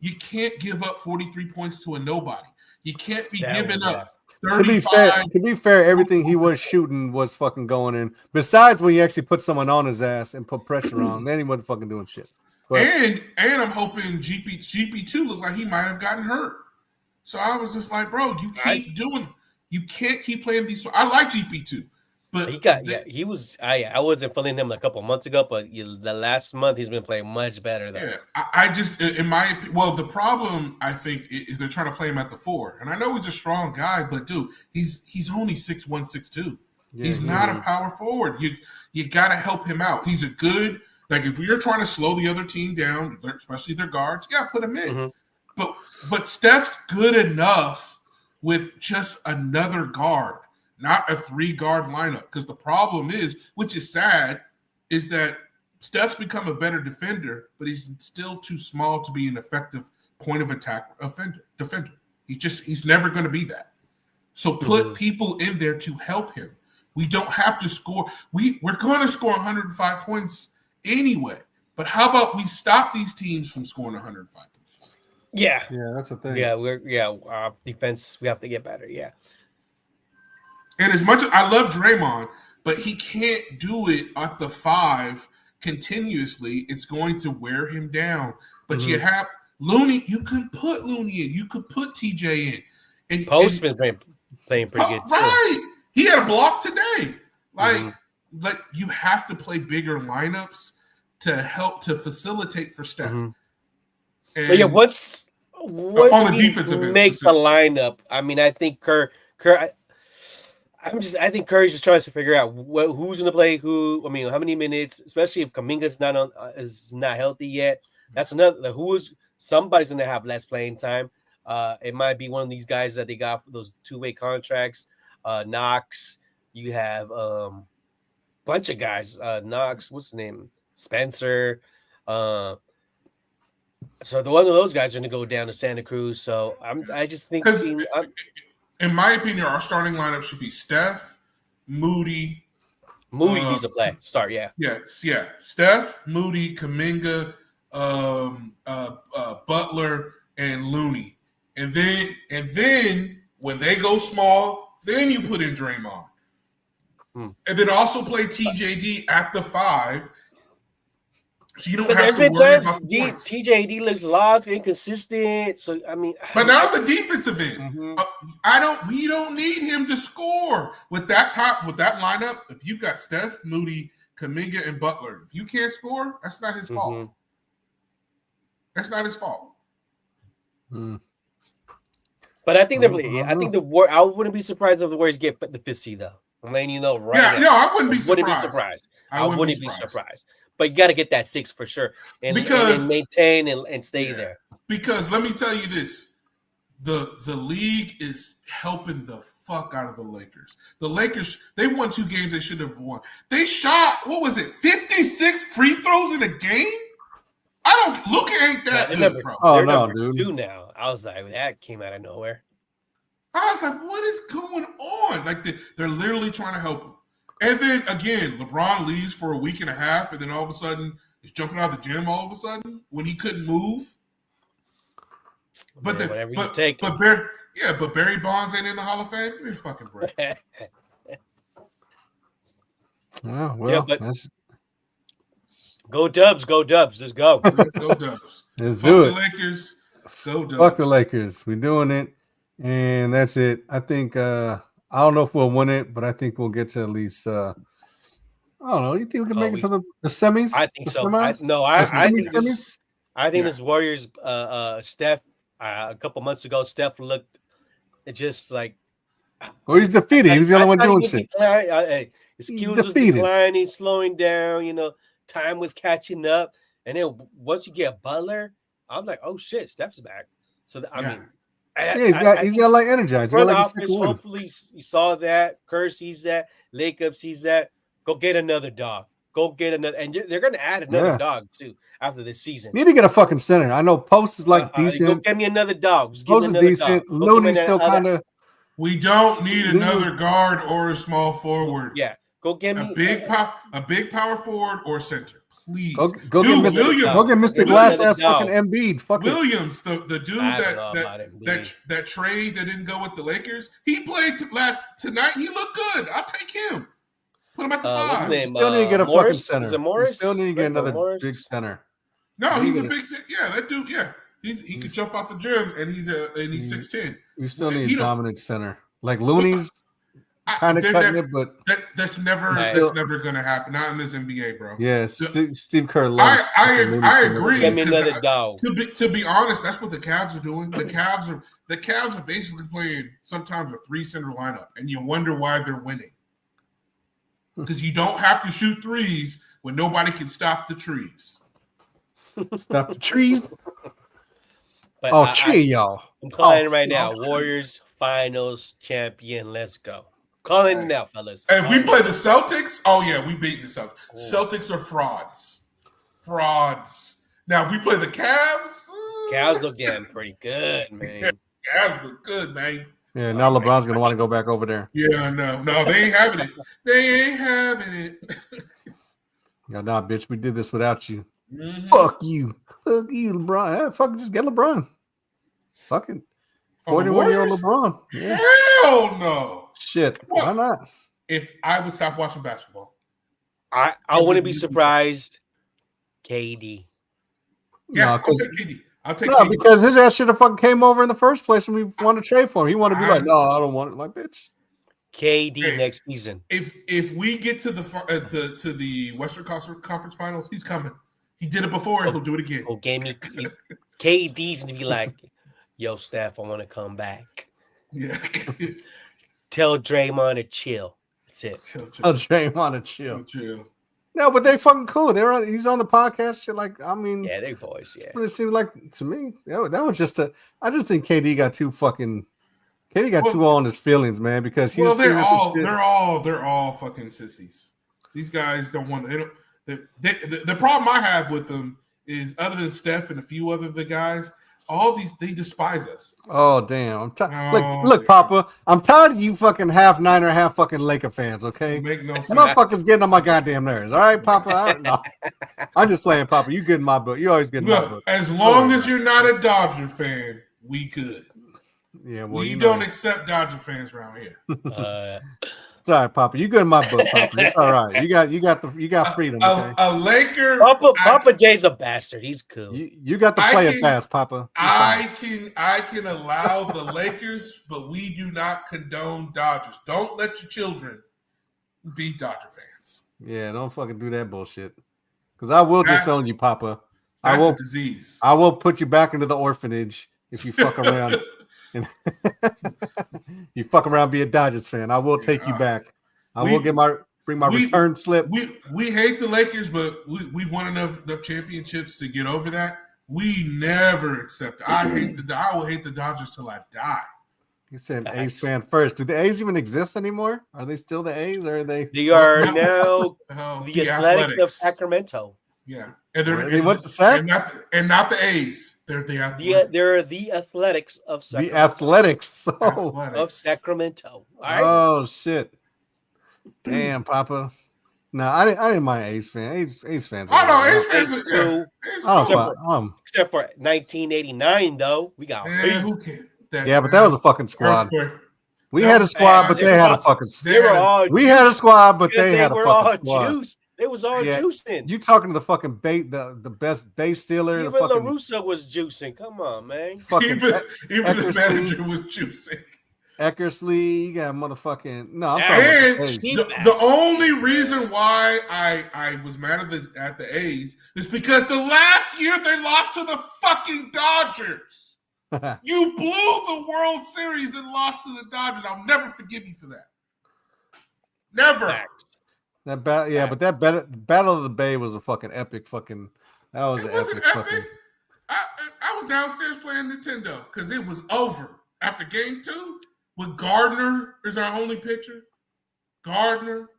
You can't give up 43 points to a nobody. You can't be giving up 35. To be fair, everything he was shooting was fucking going in. Besides when you actually put someone on his ass and put pressure on, then he wasn't fucking doing shit. But, and I'm hoping GP2 looked like he might have gotten hurt. So I was just like, bro, you can't keep playing these. I like GP2. But he was. I wasn't feeling him a couple months ago, but the last month he's been playing much better. Though. Yeah, I just, in my opinion, the problem I think is they're trying to play him at the 4, and I know he's a strong guy, but dude, he's only 6'1", 6'2". Yeah, he's not a power forward. You got to help him out. He's a good if you're trying to slow the other team down, especially their guards, you got to put him in. Mm-hmm. But Steph's good enough with just another guard. Not a 3-guard lineup, because the problem is, which is sad, is that Steph's become a better defender, but he's still too small to be an effective point of attack defender. He's never going to be that. So put people in there to help him. We don't have to score. We're going to score 105 points anyway. But how about we stop these teams from scoring 105 points? Yeah, that's the thing. Our defense, we have to get better. Yeah. And as much as I love Draymond, but he can't do it at the 5 continuously. It's going to wear him down. But you have Looney. You can put Looney in. You could put TJ in. And Post's been playing pretty good too. Right. He had a block today. Like you have to play bigger lineups to help to facilitate for Steph. And so once on the defensive end, make the lineup. I mean, I think Kerr. I think Curry's just trying to figure out who's going to play who. I mean, how many minutes, especially if Kuminga's is not healthy yet. That's another. Somebody's going to have less playing time. It might be one of these guys that they got for those 2-way contracts. Knox. You have bunch of guys. Knox. What's his name? Spencer. So one of those guys are going to go down to Santa Cruz. So I just think. In my opinion, our starting lineup should be Steph, Moody. Moody needs to play. Start, yeah. Yes, yeah. Steph, Moody, Kuminga, Butler, and Looney. And then when they go small, then you put in Draymond. And then also play TJD at the 5. So you don't have to worry about the points. TJD looks lost, inconsistent. So I mean, but now the defensive end, we don't need him to score with that lineup. If you've got Steph, Moody, Kuminga, and Butler, if you can't score, that's not his fault. That's not his fault. But I think I wouldn't be surprised if the Warriors get the 5th seed though. I'm letting you know right now. No, I wouldn't be surprised. I wouldn't be surprised. But you got to get that 6 for sure, and maintain and stay there. Because let me tell you this: the league is helping the fuck out of the Lakers. The Lakers, they won 2 games they should have won. They shot 56 free throws in a game. Luka ain't that they're good, number, bro. Oh, they're no, number dude. 2 now. I was like, that came out of nowhere. I was like, what is going on? Like they're literally trying to help him. And then again, LeBron leaves for a week and a half, and then all of a sudden he's jumping out of the gym all of a sudden when he couldn't move. But Man, whatever he's taking. but Barry Bonds ain't in the Hall of Fame. Give me a fucking break. Well, Yeah, but that's go Dubs, go Dubs. Let's go. Go Dubs. let's Fuck do the it. Lakers. Go Dubs. Fuck the Lakers. We're doing it, and that's it. I think I don't know if we'll win it, but I think we'll get to at least. I don't know. You think we can make it to the semis? I think the so. Semis? I think this Warriors. Steph. A couple months ago, Steph looked just like. Well, he's defeated. He was the only one doing shit. His skills was declining, slowing down. You know, time was catching up, and then once you get Butler, I'm like, oh shit, Steph's back. So I mean, he's got like energized. Front office, hopefully, you saw that. Kerr sees that. Lacob sees that. Go get another dog. Go get another, and they're going to add another dog too after this season. You need to get a fucking center. I know Post is like decent. Go get me another dog. Post is decent. Looney's still kind of. We don't need another guard or a small forward. Yeah, go get me a big power forward or center, please. Go get Mr. Glass ass fucking Embiid. Fuck Williams, the dude that trade that didn't go with the Lakers. He played tonight. He looked good. I'll take him. Put him at the 5. What's his name? Still need to get a fucking center. Is it Morris? Still need to get another big center. No, he's a big. Yeah, that dude. Yeah, he can jump out the gym, and he's 6'10". We still need a dominant center. Like Looney's kind of cutting it, but that's never going to happen. Not in this NBA, bro. Yeah, Steve Kerr loves. I agree. Give me another dog. To be honest, that's what the Cavs are doing. The Cavs are basically playing sometimes a 3-center lineup, and you wonder why they're winning. Because you don't have to shoot threes when nobody can stop the trees. Stop the trees. But y'all. I'm calling it right now. Warriors finals champion. Let's go. Calling it now, fellas. And if we play the Celtics, we beat the Celtics. Celtics are frauds. Now, if we play the Cavs look getting pretty good, man. Cavs look good, man. Yeah, now LeBron's gonna want to go back over there. Yeah, no, they ain't having it. They ain't having it. Nah, bitch, we did this without you. Mm-hmm. Fuck you, LeBron. Yeah, fuck, just get LeBron. Fucking 41-year-old LeBron. Yeah. Hell no. Shit, why not? If I would stop watching basketball, I wouldn't be surprised. KD. Yeah, I'll take KD. Because his ass should have fucking came over in the first place and we wanted to trade for him. He wanted to be like, no, I don't want it. Like, bitch. KD next season. If we get to the Western Conference Finals, he's coming. He did it before, and he'll do it again. KD's gonna be like, yo, Steph, I want to come back. Yeah. Tell Draymond to chill. That's it. Tell Draymond to chill. No, but they fucking cool. He's on the podcast. Shit, like, I mean, yeah, they boys. Yeah, it seemed like to me that was just I just think KD got too all in his feelings, man. Because they're all fucking sissies. These guys don't want. The problem I have with them is, other than Steph and a few other the guys, all these they despise us. Oh damn! Look, Papa, I'm tired of you fucking half Niner, half fucking Laker fans. Okay, make no sense. Motherfuckers getting on my goddamn nerves. All right, Papa. No, I'm just playing, Papa. You good in my book. You always good in my book. As long as you're not a Dodger fan, we good. Yeah, well, we don't accept Dodger fans around here. It's all right, Papa. You good in my book, Papa. It's all right. You got freedom. Okay? A Laker. Papa J's a bastard. He's cool. You got to play it fast, Papa. I can allow the Lakers, but we do not condone Dodgers. Don't let your children be Dodger fans. Yeah, don't fucking do that bullshit. Because I will disown you, Papa. That's a disease. I will put you back into the orphanage if you fuck around. And you fuck around, be a Dodgers fan. I will take you back. I will bring my return slip. We hate the Lakers, but we've won enough championships to get over that. We never accept it. I will hate the Dodgers till I die. You said A's fan first. Do the A's even exist anymore? Are they still the A's, or are they? They are now the Athletics of Sacramento. Yeah, and they went to Sac, and not the A's. They're the Athletics. They're the Athletics of Sacramento. The Athletics. Oh, of Sacramento. All right. Oh shit! Damn, Papa. No, I didn't mind A's fans. A's fans. Oh no, A's A's fans cool. Except for 1989, though, we got. Who cares? But that was a fucking squad. We had a squad, but they had a fucking squad. We had a squad, but they had a fucking squad. Juiced. It was all juicing. You talking to the fucking the best base stealer? Even LaRusso was juicing. Come on, man. Even the manager was juicing. Eckersley, you got motherfucking no. The only reason why I was mad at the A's is because the last year they lost to the fucking Dodgers. You blew the World Series and lost to the Dodgers. I'll never forgive you for that. Never. But that Battle of the Bay was a fucking epic fucking. That was an epic fucking. I was downstairs playing Nintendo because it was over after Game 2. With Gardner is our only pitcher. Gardner.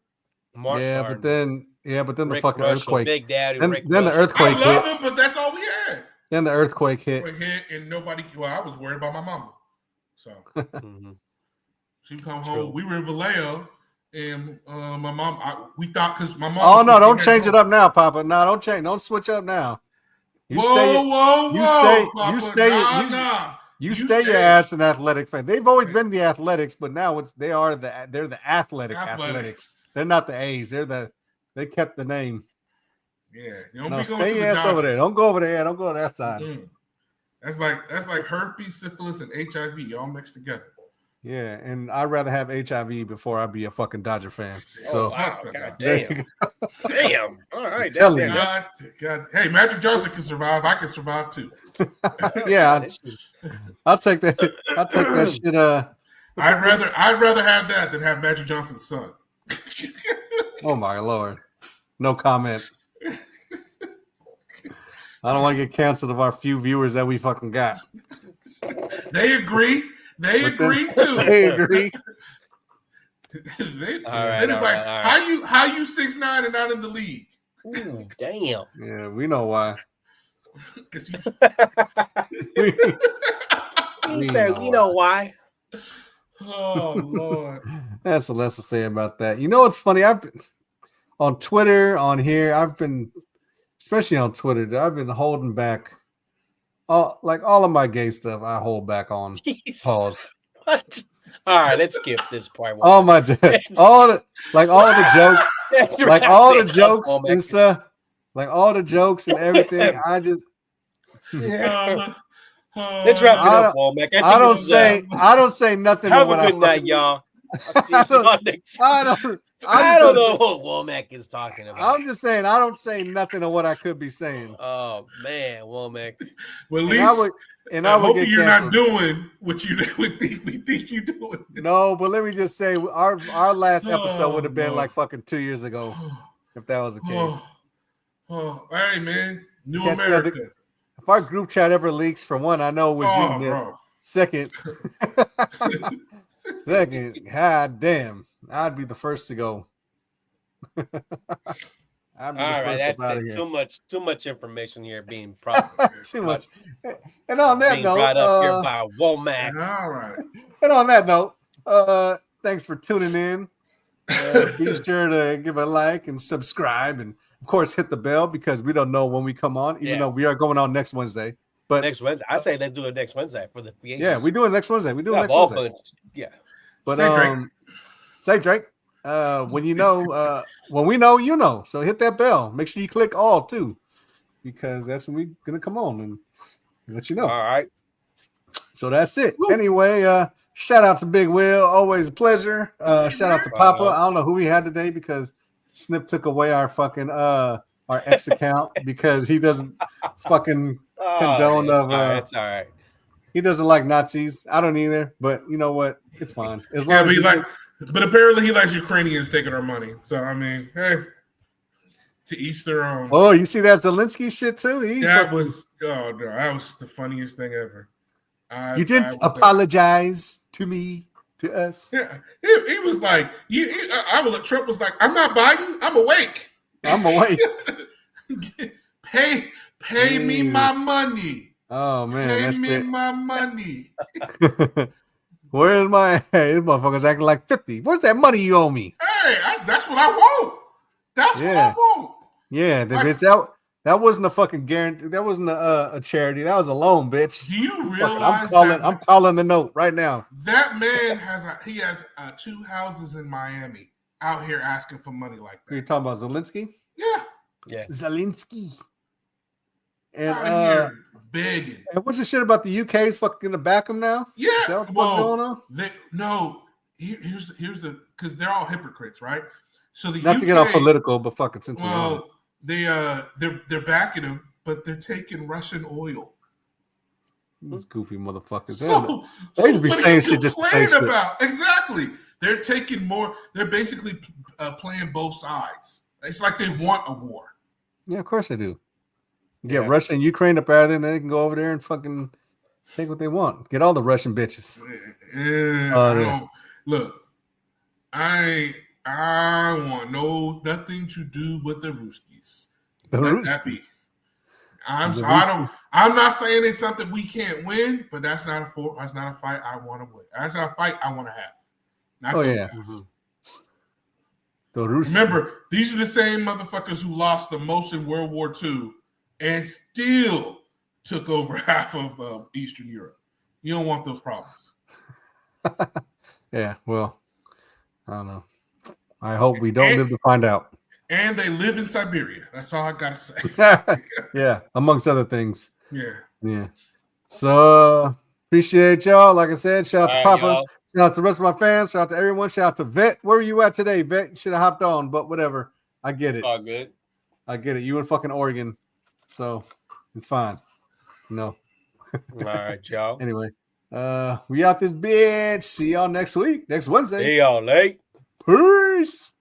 But then Rick the fucking Russell, earthquake. Big Daddy. Then the earthquake hit. I love him, but that's all we had. Then the earthquake hit. And nobody. Well, I was worried about my mama. So she'd come home. We were in Vallejo, and my mom. We thought because my mom. Oh no! Don't change it up now, Papa. No, don't change. Don't switch up now. You stay your ass an athletic fan. They've always been the Athletics, but now they're the athletics. They're not the A's. They kept the name. Yeah. Stay your ass over there. Don't go over there. Don't go on that side. Mm-hmm. That's like herpes, syphilis, and HIV all mixed together. Yeah, and I'd rather have HIV before I be a fucking Dodger fan. So, wow. God damn. Damn. All right. God. Hey, Magic Johnson can survive. I can survive too. Yeah, I'll take that. I'll take that shit. I'd rather have that than have Magic Johnson's son. Oh my Lord. No comment. I don't want to get canceled of our few viewers that we fucking got. They agree. They agree too. They agree. How you 6'9" and not in the league? Ooh, damn. Yeah, we know why. He said, "We know why." Oh Lord, that's the less to say about that. You know what's funny? I've been on Twitter, on here. Especially on Twitter, I've been holding back. All of my gay stuff, I hold back on. Pause. What? All right, let's skip this part. All the jokes and stuff, like all the jokes and everything. I just let's wrap it up, Womack. I don't say nothing. Have a good night, y'all. I don't know what Womack is talking about. I'm just saying I don't say nothing of what I could be saying. Oh man, Womack. Well, at least I hope you're not doing what we think you're doing. No, but let me just say our last episode would have been like fucking 2 years ago if that was the case. Hey man, New America. If our group chat ever leaks, for one, I know it was you. Bro. Second, god damn, I'd be the first to go. All right, that's it. Too much information here being too much. And on that note, brought up here by Womack. All right. And on that note, thanks for tuning in. Be sure to give a like and subscribe, and of course hit the bell because we don't know when we come on, even though we are going on next Wednesday. But next Wednesday, I say let's do it next Wednesday for the free agents. Yeah, we do it next Wednesday. Next Wednesday. Yeah. But say Drake. When you know, when we know, you know. So hit that bell. Make sure you click all too, because that's when we're gonna come on and let you know. All right. So that's it. Woo. Anyway, shout out to Big Will. Always a pleasure. Shout out to Papa. I don't know who we had today because Snip took away our fucking our X account because he doesn't fucking condone of. It's all right. He doesn't like Nazis. I don't either. But you know what? It's fine. As long as but apparently he likes Ukrainians taking our money. So I mean, hey, to each their own. Oh, you see that Zelensky shit too? That was the funniest thing ever. You didn't apologize to us. Yeah, he was like, Trump was like, I'm not Biden. I'm awake. Pay me my money. Oh man, Pay me my money. Where's my hey? This motherfucker's acting like 50. Where's that money you owe me? Hey, that's what I want. That's what I want. Yeah, bitch. That wasn't a fucking guarantee. That wasn't a charity. That was a loan, bitch. Do you realize I'm calling the note right now. That man has 2 houses in Miami out here asking for money like that. You're talking about Zelensky? Yeah. Zelensky. And out here begging. And what's the shit about the UK's fucking gonna back him now? Yeah. Is that what the fuck going on? Here's the because they're all hypocrites, right? So Not to get off political, but fucking since they're backing him, but they're taking Russian oil. Those goofy motherfuckers. So they just be saying shit just to say shit. Exactly. They're taking more. They're basically playing both sides. It's like they want a war. Yeah, of course they do. Get Russia and Ukraine up out of there, and then they can go over there and fucking take what they want. Get all the Russian bitches. Look, I want nothing to do with the Ruskies. I'm not saying it's something we can't win, but that's not a fight I want to win. That's not a fight I want to have. Not those guys. Mm-hmm. Remember, these are the same motherfuckers who lost the most in World War II and still took over half of Eastern Europe. You don't want those problems. Yeah, well, I don't know. I hope we don't live to find out. And they live in Siberia. That's all I gotta say. Yeah, amongst other things. Yeah. So appreciate y'all. Like I said, shout out to Papa. Y'all. Shout out to the rest of my fans. Shout out to everyone. Shout out to Vet. Where were you at today, Vet? You should have hopped on, but whatever. I get it. All good. I get it. You in fucking Oregon, so it's fine. No. All right, y'all. Anyway, we out this bitch. See y'all next week, next Wednesday. See y'all late. Peace.